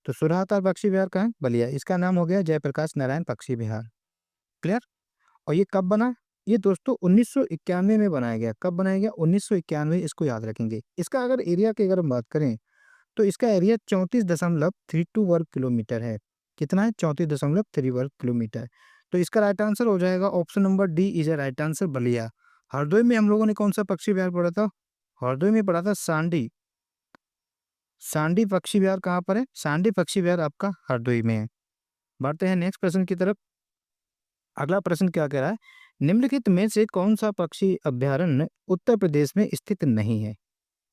तो सुरहाताल पक्षी विहार का है बलिया, इसका नाम हो गया जयप्रकाश नारायण पक्षी विहार। क्लियर? और ये कब बना? ये दोस्तों 1991 में बनाया गया। कब बनाया गया? 1991। इसको याद रखेंगे। इसका अगर एरिया की अगर हम बात करें, तो इसका एरिया 34.32 वर्ग किलोमीटर है। कितना है? 34.3 वर्ग किलोमीटर। तो इसका राइट आंसर हो जाएगा option number D is a right answer, Ballia. Hardoi में हम लोगों ने कौन सा पक्षी विहार पढ़ा था? हरदोई में पढ़ा था सांडी। सांडी पक्षी विहार कहाँ पर है? सांडी पक्षी विहार आपका हरदोई में है। बढ़ते हैं नेक्स्ट प्रश्न की तरफ। अगला प्रश्न क्या कह रहा है? निम्नलिखित में से कौन सा पक्षी अभ्यारण्य उत्तर प्रदेश में स्थित नहीं है?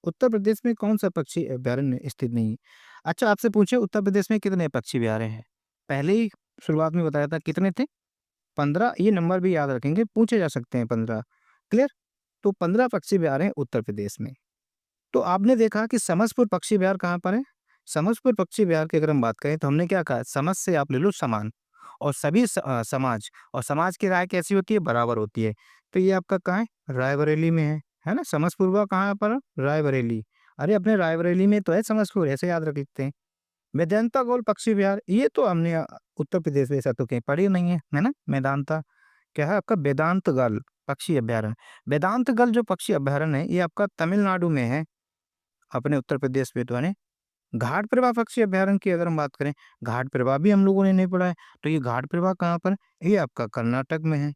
उत्तर प्रदेश में कौन सा पक्षी अभयारण्य स्थित नहीं है? अच्छा, आपसे पूछे उत्तर प्रदेश में कितने पक्षी अभयारण्य हैं? पहले ही शुरुआत में बताया था कितने थे? 15। ये नंबर भी याद रखेंगे, पूछे जा सकते हैं 15। क्लियर? तो 15 पक्षी अभयारण्य हैं उत्तर प्रदेश में। तो आपने देखा कि समसपुर पक्षी विहार कहाँ पर है? समसपुर पक्षी विहार की अगर हम बात करें तो हमने क्या कहा, समस से आप ले लो समान, और सभी समाज, और समाज की राय कैसी होती है? बराबर होती है। तो ये आपका कहाँ है? रायबरेली में है ना? समसपुर कहाँ पर? रायबरेली। अरे अपने रायबरेली में तो है समसपुर, ऐसे याद रख लेते हैं। मेदांता गौल पक्षी विहार, ये तो हमने उत्तर प्रदेश में, ऐसा तो कहीं पढ़ी नहीं है ना? मेदांता क्या है आपका? वेदांत गल पक्षी अभयारण्य। वेदांत गल जो पक्षी अभयारण्य है, ये आपका तमिलनाडु में है, अपने उत्तर प्रदेश में तो है नहीं। घाट प्रवाह पक्षी अभयारण्य की अगर हम बात करें, घाट प्रवाह भी हम लोगों ने नहीं पढ़ा है, तो ये घाट प्रवाह कहाँ पर? ये आपका कर्नाटक में है।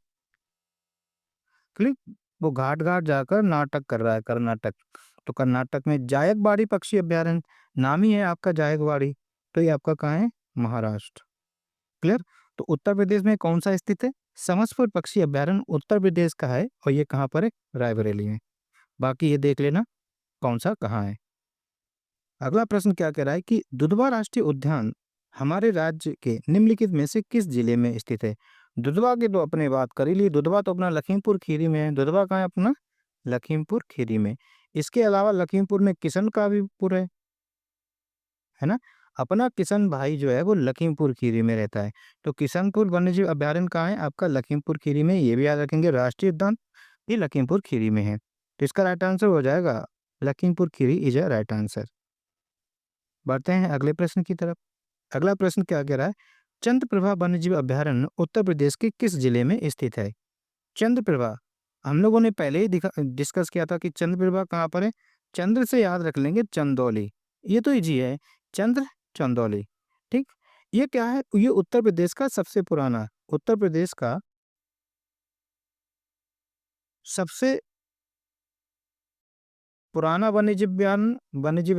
क्लिक, वो घाट घाट जाकर नाटक कर रहा है, कर्नाटक। तो कर्नाटक में जायकवाड़ी पक्षी अभयारण्य, नाम ही है आपका जायकवाड़ी, तो ये आपका कहाँ है? महाराष्ट्र। क्लियर? तो उत्तर प्रदेश में कौन सा स्थित है? समसपुर पक्षी अभयारण्य उत्तर प्रदेश का है, और ये कहाँ पर है? रायबरेली में। बाकी ये देख लेना कौन सा कहाँ है। अगला प्रश्न क्या कह रहा है कि दुधवा राष्ट्रीय उद्यान हमारे राज्य के निम्नलिखित में से किस जिले में स्थित है? दुधवा की तो अपने बात कर ही ली, दुधवा तो अपना लखीमपुर खीरी में है। दुधवा कहाँ है अपना? लखीमपुर खीरी में। इसके अलावा लखीमपुर में किशन का भी पुर है ना? अपना किशन भाई जो है वो लखीमपुर खीरी में रहता है। तो किशनपुर वन्यजीव अभयारण्य कहाँ है? आपका लखीमपुर खीरी में। ये भी याद रखेंगे, राष्ट्रीय उद्यान ये लखीमपुर खीरी में है। तो इसका राइट आंसर हो जाएगा Lakhimpur Kheri is a right answer. बढ़ते हैं अगले प्रश्न की तरफ। अगला प्रश्न क्या कह रहा है? चंद्रप्रभा वन्यजीव अभयारण्य उत्तर प्रदेश के किस जिले में स्थित है? चंद्रप्रभा, हम लोगों ने पहले ही डिस्कस किया था कि चंद्रप्रभा कहाँ पर है। चंद्र से याद रख लेंगे चंदौली, ये तो इजी है। चंद्र, चंदौली। ठीक। ये क्या है? ये उत्तर प्रदेश का सबसे पुराना, उत्तर प्रदेश का सबसे पुराना वन्यजीव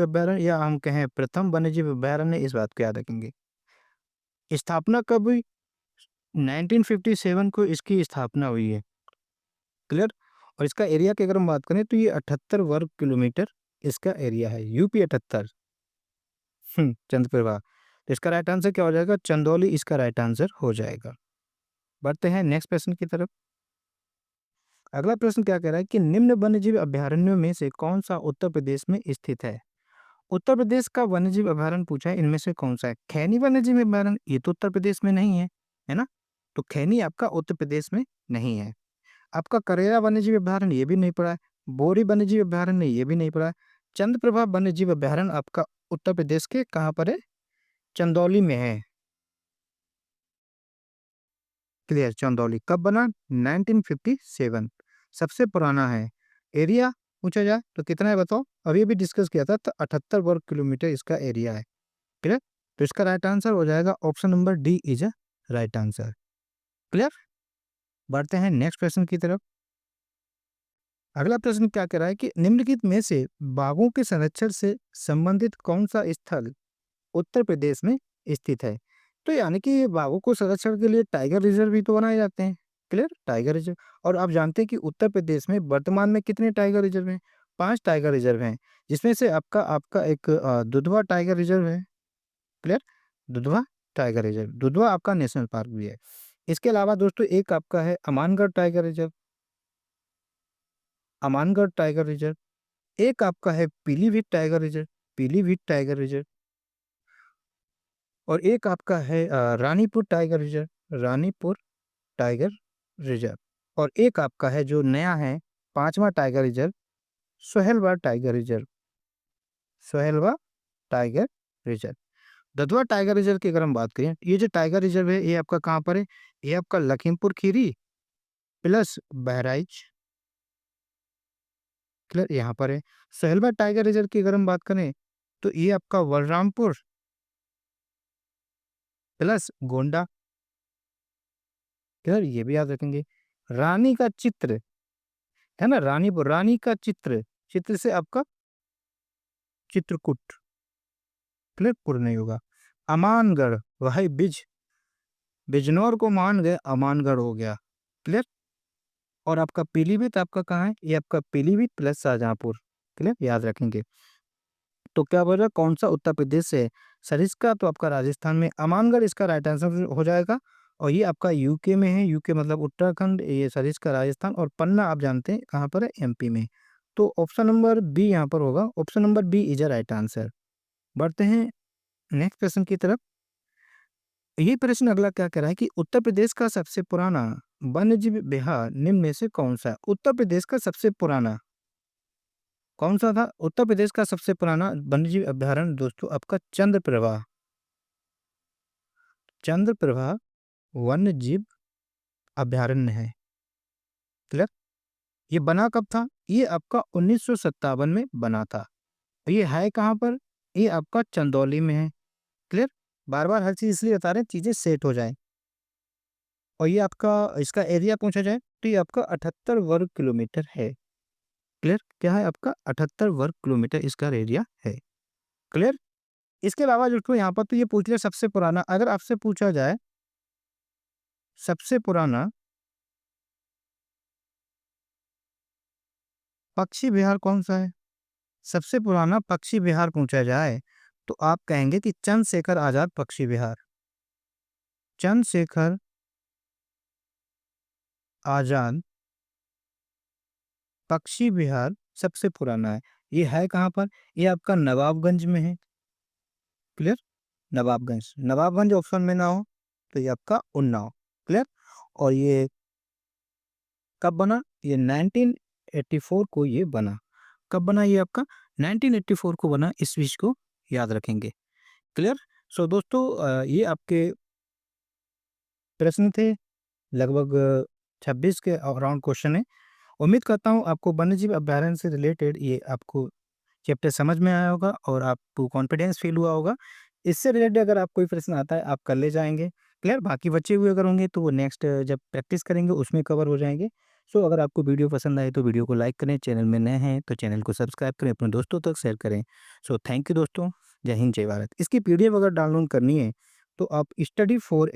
अभयारण्य, या हम कहें प्रथम वन्यजीव अभयारण्य, इस बात को याद रखेंगे। स्थापना कब हुई? 1957 को इसकी स्थापना हुई है। क्लियर? और इसका एरिया की अगर हम बात करें तो ये 78 वर्ग किलोमीटर इसका एरिया है। यूपी 78। चंद्रप्रभा। तो इसका राइट आंसर क्या हो जाएगा? चंदौली इसका राइट आंसर हो जाएगा। बढ़ते हैं नेक्स्ट प्रश्न की तरफ। अगला प्रश्न क्या कह रहा है कि निम्न वन्यजीव अभयारण्यों में से कौन सा उत्तर प्रदेश में स्थित है? उत्तर प्रदेश का वन्यजीव अभयारण्य पूछा है, इनमें से कौन सा है? खैनी वन्यजीव अभयारण्य, ये तो उत्तर प्रदेश में नहीं है ना? तो खैनी आपका उत्तर प्रदेश में नहीं है। आपका करेरा वन्यजीव अभयारण्य, ये भी नहीं पड़ा है। बोरी वन्यजीव अभयारण्य, ये भी नहीं पड़ा है। चंद्रप्रभा वन्यजीव अभयारण्य आपका उत्तर प्रदेश के कहाँ पर है? चंदौली में है। क्लियर? चंदौली कब बना? 1957। सबसे पुराना है। एरिया पूछा जाए तो कितना है बताओ? अभी भी डिस्कस किया था, तो 78 वर्ग किलोमीटर इसका एरिया है। क्लियर? तो इसका राइट आंसर हो जाएगा option number D is a right answer. Clear? बढ़ते हैं नेक्स्ट प्रश्न की तरफ। अगला प्रश्न क्या कह रहा है कि निम्नलिखित में से बाघों के संरक्षण से संबंधित कौन सा स्थल उत्तर प्रदेश में स्थित है? तो यानी कि बाघों को संरक्षण के लिए टाइगर रिजर्व भी तो बनाए जाते हैं। क्लियर? Tiger reserve. और आप जानते हैं कि उत्तर प्रदेश में वर्तमान में कितने टाइगर रिजर्व हैं? 5 टाइगर रिजर्व हैं, जिसमें से आपका आपका एक दुधवा टाइगर रिजर्व है। Clear? Dudhwa tiger reserve, Dudhwa आपका नेशनल पार्क भी है। इसके अलावा दोस्तों एक आपका है Amangarh tiger reserve, Amangarh tiger reserve. एक आपका है Pilibhit tiger reserve, Pilibhit tiger reserve. और एक आपका है Ranipur tiger reserve, Ranipur tiger reserve. और एक आपका है जो नया है, पांचवा tiger reserve, Sohelwa tiger reserve, Sohelwa tiger reserve. Dudhwa tiger reserve की अगर हम बात करें, ये जो टाइगर रिजर्व है ये आपका कहाँ पर है? ये आपका लखीमपुर खीरी प्लस बहराइच। क्लियर? यहाँ पर है। सोहेलवा टाइगर रिजर्व की अगर हम बात करें तो ये आपका बलरामपुर प्लस गोंडा। क्लियर? ये भी याद रखेंगे। रानी का चित्र है ना, रानीपुर, रानी का चित्र, चित्र से आपका चित्रकूट। क्लियर? पूर्ण नहीं होगा। अमानगढ़, वही बिजनौर को मान गए, अमानगढ़ हो गया। क्लियर? और आपका पीलीभीत आपका कहाँ है? ये आपका पीलीभीत प्लस शाहजहांपुर। क्लियर, याद रखेंगे। तो क्या बोल रहा है, कौन सा उत्तर प्रदेश से है? सरिस्का तो आपका राजस्थान में, अमानगढ़ इसका राइट आंसर हो जाएगा। और ये आपका यूके में है, यूके मतलब उत्तराखंड, ये सरिस्का राजस्थान, और पन्ना आप जानते हैं कहाँ पर है, एमपी में। तो ऑप्शन नंबर बी यहाँ पर होगा, option number B is a right answer. बढ़ते हैं नेक्स्ट प्रश्न की तरफ। ये प्रश्न अगला क्या कह रहा है कि उत्तर प्रदेश का सबसे पुराना वन्यजीव विहार निम्न में से कौन सा है? उत्तर प्रदेश का सबसे पुराना कौन सा था? उत्तर प्रदेश का सबसे पुराना वन्यजीव अभयारण्य दोस्तों आपका चंद्रप्रभा वन्यजीव अभयारण्य है। क्लियर। ये बना कब था? ये आपका 1957 में बना था। ये है कहाँ पर? ये आपका चंदौली में है। क्लियर। बार बार हर चीज इसलिए बता रहे हैं, चीजें सेट हो जाए। और ये आपका, इसका एरिया पूछा जाए तो ये आपका 78 वर्ग किलोमीटर है। क्लियर। क्या है आपका? 78 वर्ग किलोमीटर इसका एरिया है। क्लियर। इसके अलावा जो यहाँ पर तो ये पूछ लिया सबसे पुराना। अगर आपसे पूछा जाए सबसे पुराना पक्षी विहार कौन सा है, सबसे पुराना पक्षी विहार पूछा जाए तो आप कहेंगे कि चंद्रशेखर आजाद पक्षी विहार। चंद्रशेखर आजाद पक्षी विहार सबसे पुराना है। ये है कहाँ पर? ये आपका नवाबगंज में है। क्लियर। नवाबगंज ऑप्शन में ना हो तो ये आपका उन्नाव। क्लियर। और ये कब बना? ये 1984 को ये बना। कब बना ये आपका? 1984 को बना। इस चीज को याद रखेंगे। क्लियर। सो दोस्तों ये आपके प्रश्न थे, लगभग 26 के अराउंड क्वेश्चन है। उम्मीद करता हूँ आपको वन्यजीव अभयारण्य से रिलेटेड ये आपको चैप्टर समझ में आया होगा और आपको कॉन्फिडेंस फील हुआ होगा। इससे रिलेटेड अगर आप कोई प्रश्न आता है आप कर ले जाएंगे। क्लियर। बाकी बचे हुए अगर होंगे तो वो नेक्स्ट जब प्रैक्टिस करेंगे उसमें कवर हो जाएंगे। सो अगर आपको वीडियो पसंद आए तो वीडियो को लाइक करें, चैनल में नए हैं तो चैनल को सब्सक्राइब करें, अपने दोस्तों तक शेयर करें। सो थैंक यू दोस्तों। जय हिंद, जय भारत। इसकी पीडीएफ अगर डाउनलोड करनी है तो आप स्टडी 4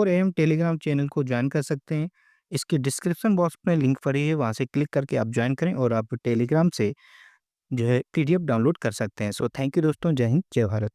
AM टेलीग्राम चैनल को ज्वाइन कर सकते हैं। इसके डिस्क्रिप्शन बॉक्स में लिंक पड़ी है, वहाँ से क्लिक करके आप ज्वाइन करें और आप टेलीग्राम से जो है पीडीएफ डाउनलोड कर सकते हैं। सो थैंक यू दोस्तों। जय हिंद, जय भारत।